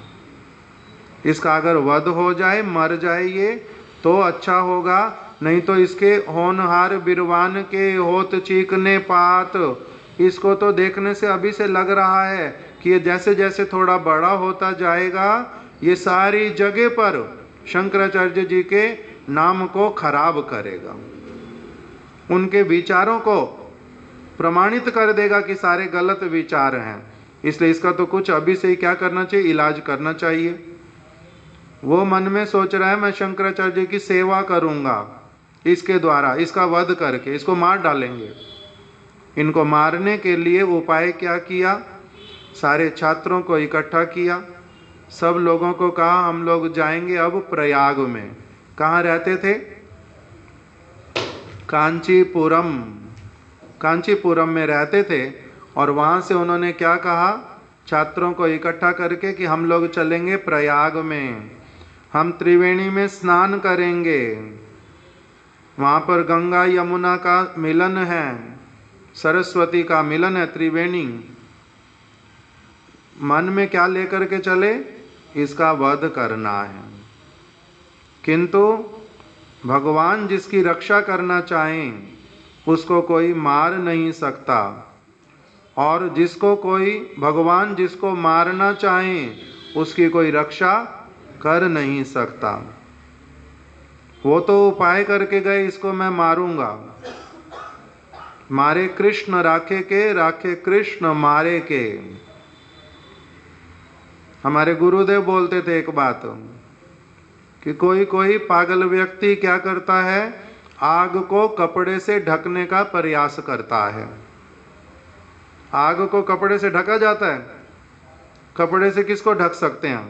इसका अगर वध हो जाए, मर जाए ये, तो अच्छा होगा। नहीं तो इसके होनहार बिरवान के होत चीकने पात, इसको तो देखने से अभी से लग रहा है कि ये जैसे जैसे थोड़ा बड़ा होता जाएगा ये सारी जगह पर शंकराचार्य जी के नाम को खराब करेगा, उनके विचारों को प्रमाणित कर देगा कि सारे गलत विचार हैं। इसलिए इसका तो कुछ अभी से ही क्या करना चाहिए, इलाज करना चाहिए। वो मन में सोच रहा है मैं शंकराचार्य जी की सेवा करूंगा, इसके द्वारा इसका वध करके इसको मार डालेंगे। इनको मारने के लिए उपाय क्या किया, सारे छात्रों को इकट्ठा किया, सब लोगों को कहा हम लोग जाएंगे अब प्रयाग में। कहाँ रहते थे, कांचीपुरम, कांचीपुरम में रहते थे। और वहाँ से उन्होंने क्या कहा, छात्रों को इकट्ठा करके कि हम लोग चलेंगे प्रयाग में, हम त्रिवेणी में स्नान करेंगे, वहाँ पर गंगा यमुना का मिलन है, सरस्वती का मिलन है, त्रिवेणी। मन में क्या लेकर के चले, इसका वध करना है। किंतु भगवान जिसकी रक्षा करना चाहें उसको कोई मार नहीं सकता, और जिसको कोई भगवान जिसको मारना चाहें उसकी कोई रक्षा कर नहीं सकता। वो तो उपाय करके गए इसको मैं मारूंगा, मारे कृष्ण राखे के, राखे कृष्ण मारे के। हमारे गुरुदेव बोलते थे एक बात कि कोई कोई पागल व्यक्ति क्या करता है, आग को कपड़े से ढकने का प्रयास करता है। आग को कपड़े से ढका जाता है, कपड़े से किसको ढक सकते हैं हम,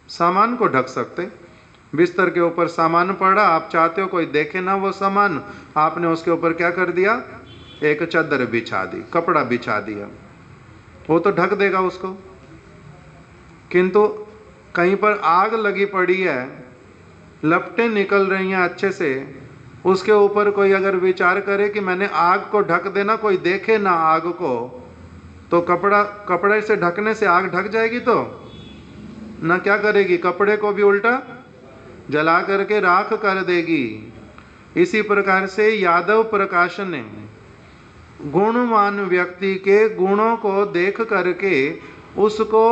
सामान को ढक सकते। बिस्तर के ऊपर सामान पड़ा, आप चाहते हो कोई देखे ना वो सामान, आपने उसके ऊपर क्या कर दिया, एक चादर बिछा दी, कपड़ा बिछा दिया, वो तो ढक देगा उसको। किंतु कहीं पर आग लगी पड़ी है, लपटें निकल रही हैं अच्छे से, उसके ऊपर कोई अगर विचार करे कि मैंने आग को ढक देना, कोई देखे ना आग को, तो कपड़े से ढकने से आग ढक जाएगी तो ना क्या करेगी, कपड़े को भी उल्टा जला करके राख कर देगी। इसी प्रकार से यादव प्रकाश ने गुणवान व्यक्ति के गुणों को देख करके उसको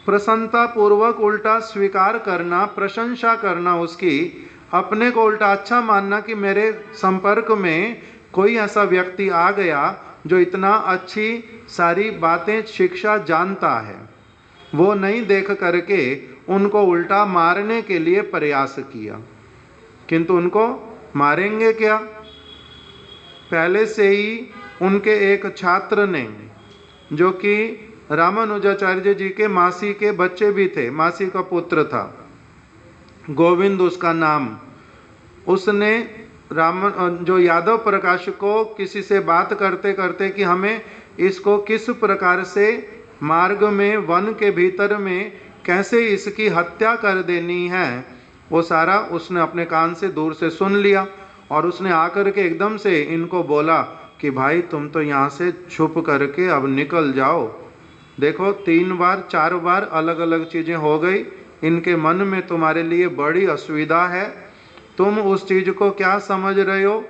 प्रसन्नता पूर्वक उल्टा स्वीकार करना, प्रशंसा करना, उसकी अपने को उल्टा अच्छा मानना कि मेरे संपर्क में कोई ऐसा व्यक्ति आ गया जो इतना अच्छी सारी बातें शिक्षा जानता है। वो नहीं देख करके उनको उल्टा मारने के लिए प्रयास किया। किंतु उनको मारेंगे क्या, पहले से ही उनके एक छात्र ने, जो कि रामानुजाचार्य जी के मासी के बच्चे भी थे, मासी का पुत्र था, गोविंद उसका नाम, उसने जो यादव प्रकाश को किसी से बात करते करते कि हमें इसको किस प्रकार से मार्ग में वन के भीतर में कैसे इसकी हत्या कर देनी है, वो सारा उसने अपने कान से दूर से सुन लिया। और उसने आकर के एकदम से इनको बोला कि भाई तुम तो यहाँ से छुप करके अब निकल जाओ। देखो 3 बार 4 बार अलग अलग चीज़ें हो गई, इनके मन में तुम्हारे लिए बड़ी असुविधा है, तुम उस चीज़ को क्या समझ रहे हो,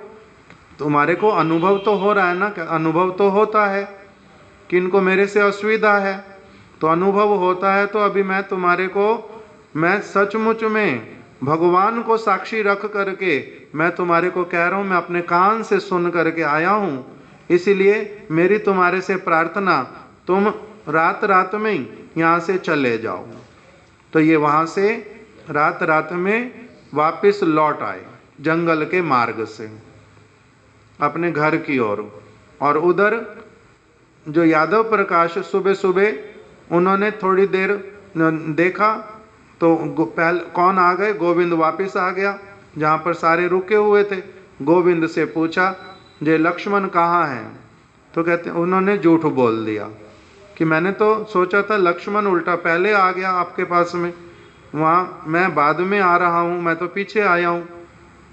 तुम्हारे को अनुभव तो हो रहा है ना, अनुभव तो होता है कि इनको मेरे से असुविधा है, तो अनुभव होता है। तो अभी मैं तुम्हारे को, मैं सचमुच में भगवान को साक्षी रख करके मैं तुम्हारे को कह रहा हूँ, मैं अपने कान से सुन करके आया हूँ, इसीलिए मेरी तुम्हारे से प्रार्थना, तुम रात रात में यहाँ से चले जाओ। तो ये वहाँ से रात रात में वापस लौट आए जंगल के मार्ग से अपने घर की ओर। और उधर जो यादव प्रकाश सुबह सुबह उन्होंने थोड़ी देर देखा तो पहले कौन आ गए, गोविंद वापस आ गया जहाँ पर सारे रुके हुए थे। गोविंद से पूछा जे लक्ष्मण कहाँ हैं, तो कहते उन्होंने झूठ बोल दिया कि मैंने तो सोचा था लक्ष्मण उल्टा पहले आ गया आपके पास में, वहाँ मैं बाद में आ रहा हूँ, मैं तो पीछे आया हूँ।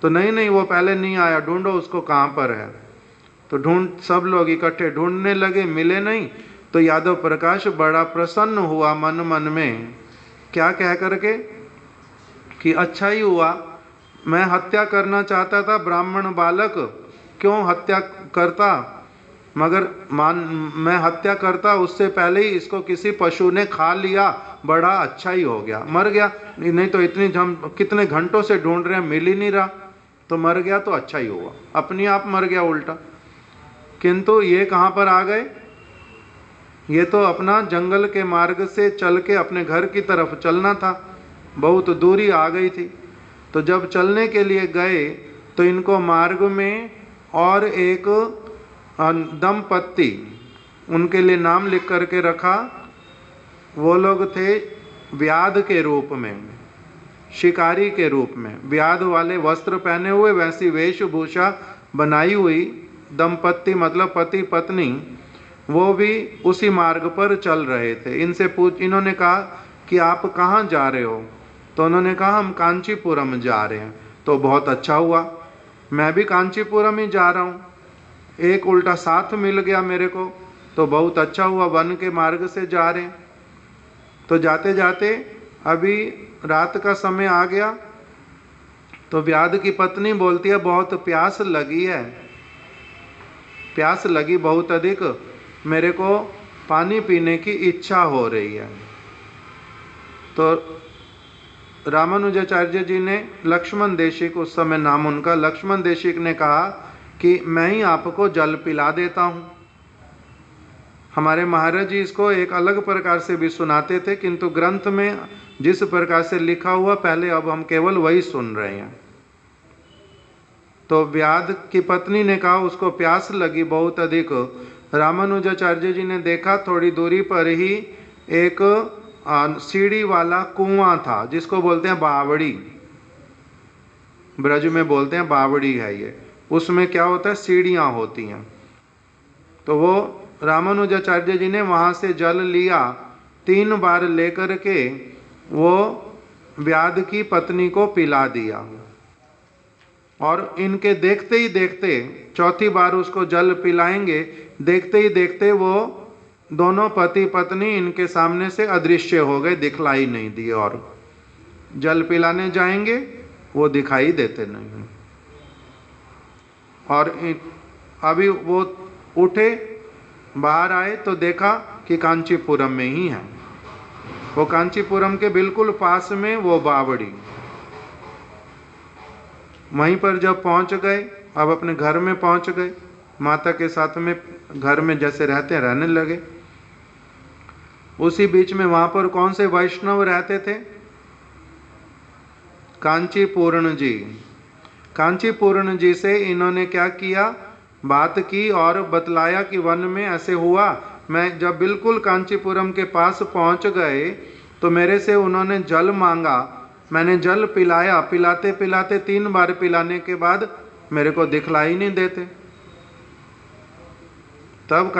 तो नहीं वो पहले नहीं आया, ढूंढो उसको कहाँ पर है। तो सब लोग इकट्ठे ढूंढने लगे, मिले नहीं। तो यादव प्रकाश बड़ा प्रसन्न हुआ मन मन में, क्या कह करके कि अच्छा ही हुआ, मैं हत्या करना चाहता था, ब्राह्मण बालक क्यों हत्या करता, मगर मैं हत्या करता उससे पहले ही इसको किसी पशु ने खा लिया, बड़ा अच्छा ही हो गया, मर गया। नहीं तो इतनी हम कितने घंटों से ढूंढ रहे हैं, मिल ही नहीं रहा, तो मर गया तो अच्छा ही हुआ, अपने आप मर गया उल्टा। किंतु ये कहाँ पर आ गए, ये तो अपना जंगल के मार्ग से चल के अपने घर की तरफ चलना था, बहुत दूरी आ गई थी। तो जब चलने के लिए गए तो इनको मार्ग में और एक दंपत्ति, उनके लिए नाम लिख करके रखा। वो लोग थे व्याध के रूप में, शिकारी के रूप में, व्याध वाले वस्त्र पहने हुए, वैसी वेशभूषा बनाई हुई दंपत्ति, मतलब पति पत्नी, वो भी उसी मार्ग पर चल रहे थे। इन्होंने कहा कि आप कहाँ जा रहे हो? तो उन्होंने कहा हम कांचीपुरम जा रहे हैं। तो बहुत अच्छा हुआ, मैं भी कांचीपुरम ही जा रहा हूँ, एक उल्टा साथ मिल गया मेरे को, तो बहुत अच्छा हुआ, वन के मार्ग से जा रहे हैं। तो जाते जाते अभी रात का समय आ गया, तो व्याध की पत्नी बोलती है बहुत प्यास लगी है, प्यास लगी बहुत अधिक, मेरे को पानी पीने की इच्छा हो रही है। तो रामानुजाचार्य जी ने, लक्ष्मण देशिक उस समय नाम उनका, लक्ष्मण देशिक ने कहा कि मैं ही आपको जल पिला देता हूँ। हमारे महाराज जी इसको एक अलग प्रकार से भी सुनाते थे, किंतु ग्रंथ में जिस प्रकार से लिखा हुआ पहले, अब हम केवल वही सुन रहे हैं। तो व्याध की पत्नी ने कहा उसको प्यास लगी बहुत अधिक। रामानुजाचार्य जी ने देखा थोड़ी दूरी पर ही एक सीढ़ी वाला कुआं था, जिसको बोलते हैं बावड़ी, ब्रज में बोलते हैं बावड़ी है ये। उसमें क्या होता है, सीढ़ियाँ होती हैं। तो वो रामानुजाचार्य जी ने वहाँ से जल लिया, 3 बार लेकर के वो व्याध की पत्नी को पिला दिया। और इनके देखते ही देखते, चौथी बार उसको जल पिलाएंगे, देखते ही देखते वो दोनों पति पत्नी इनके सामने से अदृश्य हो गए, दिखलाई नहीं दिए। और जल पिलाने जाएंगे वो दिखाई देते नहीं। और अभी वो उठे, बाहर आए तो देखा कि कांचीपुरम में ही है। वो कांचीपुरम के बिल्कुल पास में वो बावड़ी। वहीं पर जब पहुंच गए, अब अपने घर में पहुंच गए, माता के साथ में घर में जैसे रहते हैं रहने लगे। उसी बीच में वहां पर कौन से वैष्णव रहते थे? कांचीपूर्ण जी। कांचीपूर्ण जी से इन्होंने क्या किया, बात की और बतलाया कि वन में ऐसे हुआ। मैं जब बिल्कुल कांचीपुरम के पास पहुंच गए तो मेरे से उन्होंने जल मांगा, मैंने जल पिलाया, पिलाते पिलाते 3 बार पिलाने के बाद मेरे को दिखलाई नहीं देते। तब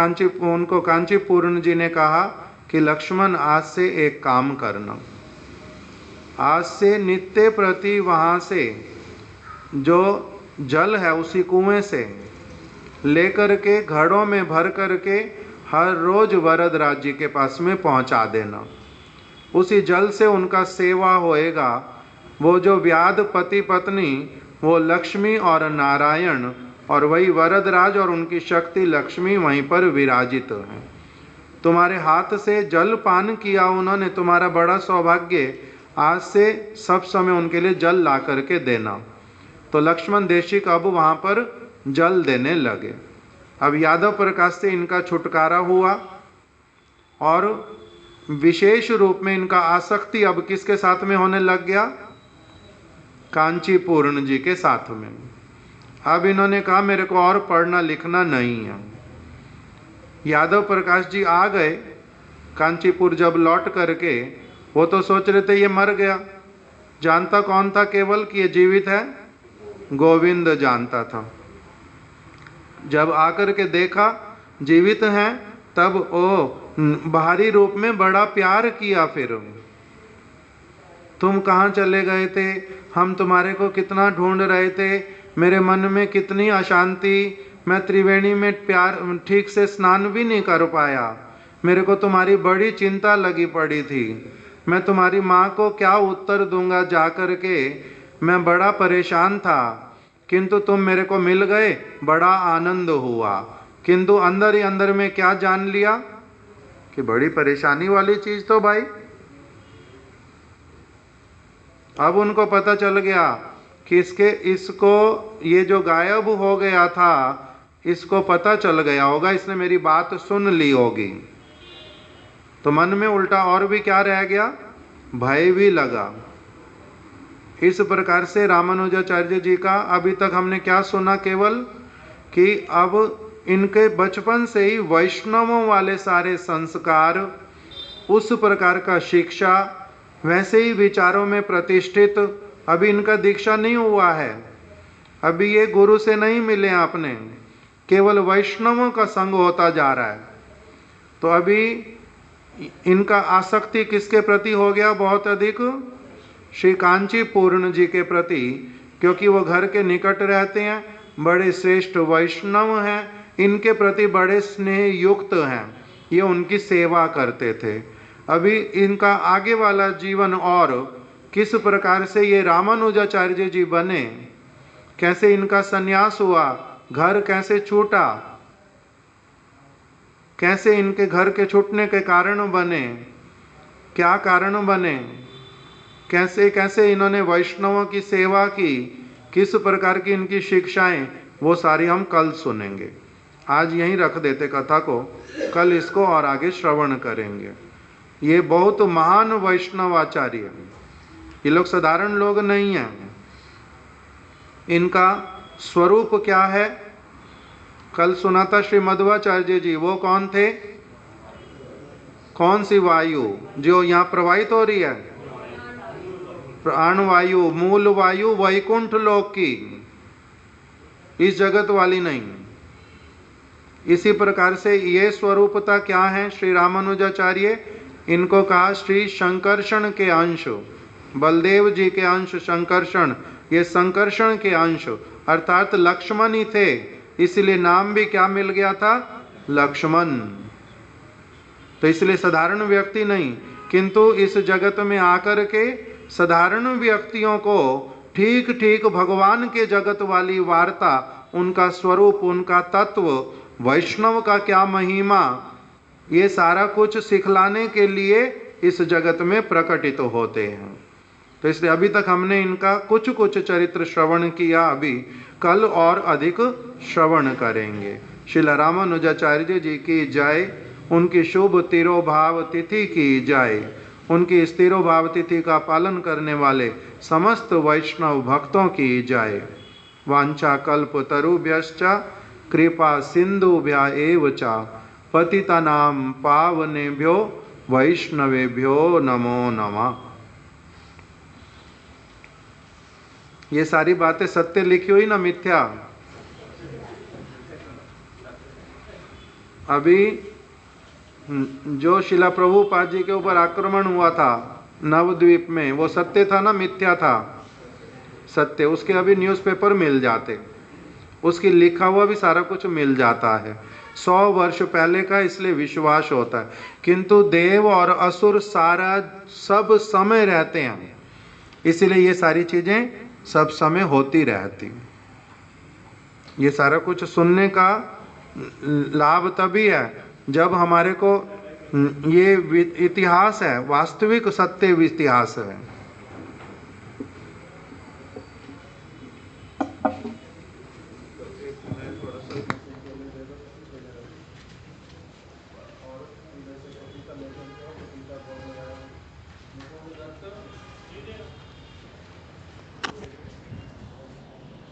उनको कांचीपूर्ण जी ने कहा कि लक्ष्मण आज से एक काम करना, आज से नित्य प्रति वहाँ से जो जल है उसी कुएं से लेकर के घड़ों में भर करके हर रोज वरदराज जी के पास में पहुंचा देना। उसी जल से उनका सेवा होएगा। वो जो व्याध पति पत्नी, वो लक्ष्मी और नारायण, और वही वरदराज और उनकी शक्ति लक्ष्मी वहीं पर विराजित हैं। तुम्हारे हाथ से जल पान किया उन्होंने, तुम्हारा बड़ा सौभाग्य, आज से सब समय उनके लिए जल ला करके देना। तो लक्ष्मण देशिक अब वहाँ पर जल देने लगे। अब यादव प्रकाश से इनका छुटकारा हुआ और विशेष रूप में इनका आसक्ति अब किसके साथ में होने लग गया? कांचीपूर्ण जी के साथ में। अब इन्होंने कहा मेरे को और पढ़ना लिखना नहीं है। यादव प्रकाश जी आ गए कांचीपुर। जब लौट करके वो तो सोच रहे थे ये मर गया, जानता कौन था केवल कि ये जीवित है? गोविंद जानता था। जब आकर के देखा जीवित हैं, तब ओ बाहरी रूप में बड़ा प्यार किया। फिर तुम कहाँ चले गए थे? हम तुम्हारे को कितना ढूंढ रहे थे, मेरे मन में कितनी अशांति, मैं त्रिवेणी में प्यार ठीक से स्नान भी नहीं कर पाया, मेरे को तुम्हारी बड़ी चिंता लगी पड़ी थी, मैं तुम्हारी माँ को क्या उत्तर दूंगा जा कर के, मैं बड़ा परेशान था, किंतु तुम मेरे को मिल गए, बड़ा आनंद हुआ। किंतु अंदर ही अंदर में क्या जान लिया कि बड़ी परेशानी वाली चीज तो भाई। अब उनको पता चल गया कि इसको ये जो गायब हो गया था, इसको पता चल गया होगा, इसने मेरी बात सुन ली होगी। तो मन में उल्टा और भी क्या रह गया, भय भी लगा। इस प्रकार से रामानुजाचार्य जी का अभी तक हमने क्या सुना, केवल कि अब इनके बचपन से ही वैष्णवों वाले सारे संस्कार, उस प्रकार का शिक्षा, वैसे ही विचारों में प्रतिष्ठित, अभी इनका दीक्षा नहीं हुआ है, अभी ये गुरु से नहीं मिले आपने, केवल वैष्णवों का संग होता जा रहा है। तो अभी इनका आसक्ति किसके प्रति हो गया बहुत अधिक, श्री कांची पूर्ण जी के प्रति, क्योंकि वो घर के निकट रहते हैं, बड़े श्रेष्ठ वैष्णव हैं, इनके प्रति बड़े स्नेह युक्त हैं, ये उनकी सेवा करते थे। अभी इनका आगे वाला जीवन और किस प्रकार से ये रामानुजाचार्य जी बने, कैसे इनका संन्यास हुआ, घर कैसे छूटा, कैसे इनके घर के छूटने के कारण बने, क्या कारण बने, कैसे कैसे इन्होंने वैष्णवों की सेवा की, किस प्रकार की इनकी शिक्षाएं, वो सारी हम कल सुनेंगे। आज यहीं रख देते कथा को, कल इसको और आगे श्रवण करेंगे। ये बहुत महान वैष्णव आचार्य हैं, ये लोग साधारण लोग नहीं हैं। इनका स्वरूप क्या है, कल सुना था श्री मध्वाचार्य जी, वो कौन थे, कौन सी वायु जो यहाँ प्रवाहित हो रही है, प्राण वायु, मूल वायु वैकुंठ लोक की, इस जगत वाली नहीं। इसी प्रकार से ये स्वरूपता क्या है श्री रामानुजाचार्य, इनको कहा श्री शंकर्षण के अंश, बलदेव जी के अंश शंकर्षण, ये संकर्षण के अंश अर्थात लक्ष्मण ही थे, इसलिए नाम भी क्या मिल गया था, लक्ष्मण। तो इसलिए साधारण व्यक्ति नहीं, किंतु इस जगत में आकर के साधारण व्यक्तियों को ठीक ठीक भगवान के जगत वाली वार्ता, उनका स्वरूप, उनका तत्व, वैष्णव का क्या महिमा, ये सारा कुछ सिखलाने के लिए इस जगत में प्रकटित होते हैं। तो इसलिए अभी तक हमने इनका कुछ कुछ चरित्र श्रवण किया, अभी कल और अधिक श्रवण करेंगे। श्रील रामानुजाचार्य जी की जय, उनकी शुभ तिरोभाव तिथि की जय, उनकी इस तिरोभाव तिथि का पालन करने वाले समस्त वैष्णव भक्तों की जय। वांछा कल्प तरुभ्यश्च कृपा सिंधुभ्य एव च पतितानां पावनेभ्यो वैष्णवेभ्यो नमो नमः। ये सारी बातें सत्य लिखी हुई ना मिथ्या। अभी जो शिला प्रभुपाद जी के ऊपर आक्रमण हुआ था नवद्वीप में, वो सत्य था ना मिथ्या था, सत्य। उसके अभी न्यूज़पेपर मिल जाते, उसकी लिखा हुआ भी सारा कुछ मिल जाता है, 100 वर्ष पहले का, इसलिए विश्वास होता है। किंतु देव और असुर सारा सब समय रहते हैं, इसलिए ये सारी चीजें सब समय होती रहती। ये सारा कुछ सुनने का लाभ तभी है जब हमारे को ये इतिहास है, वास्तविक सत्य इतिहास है।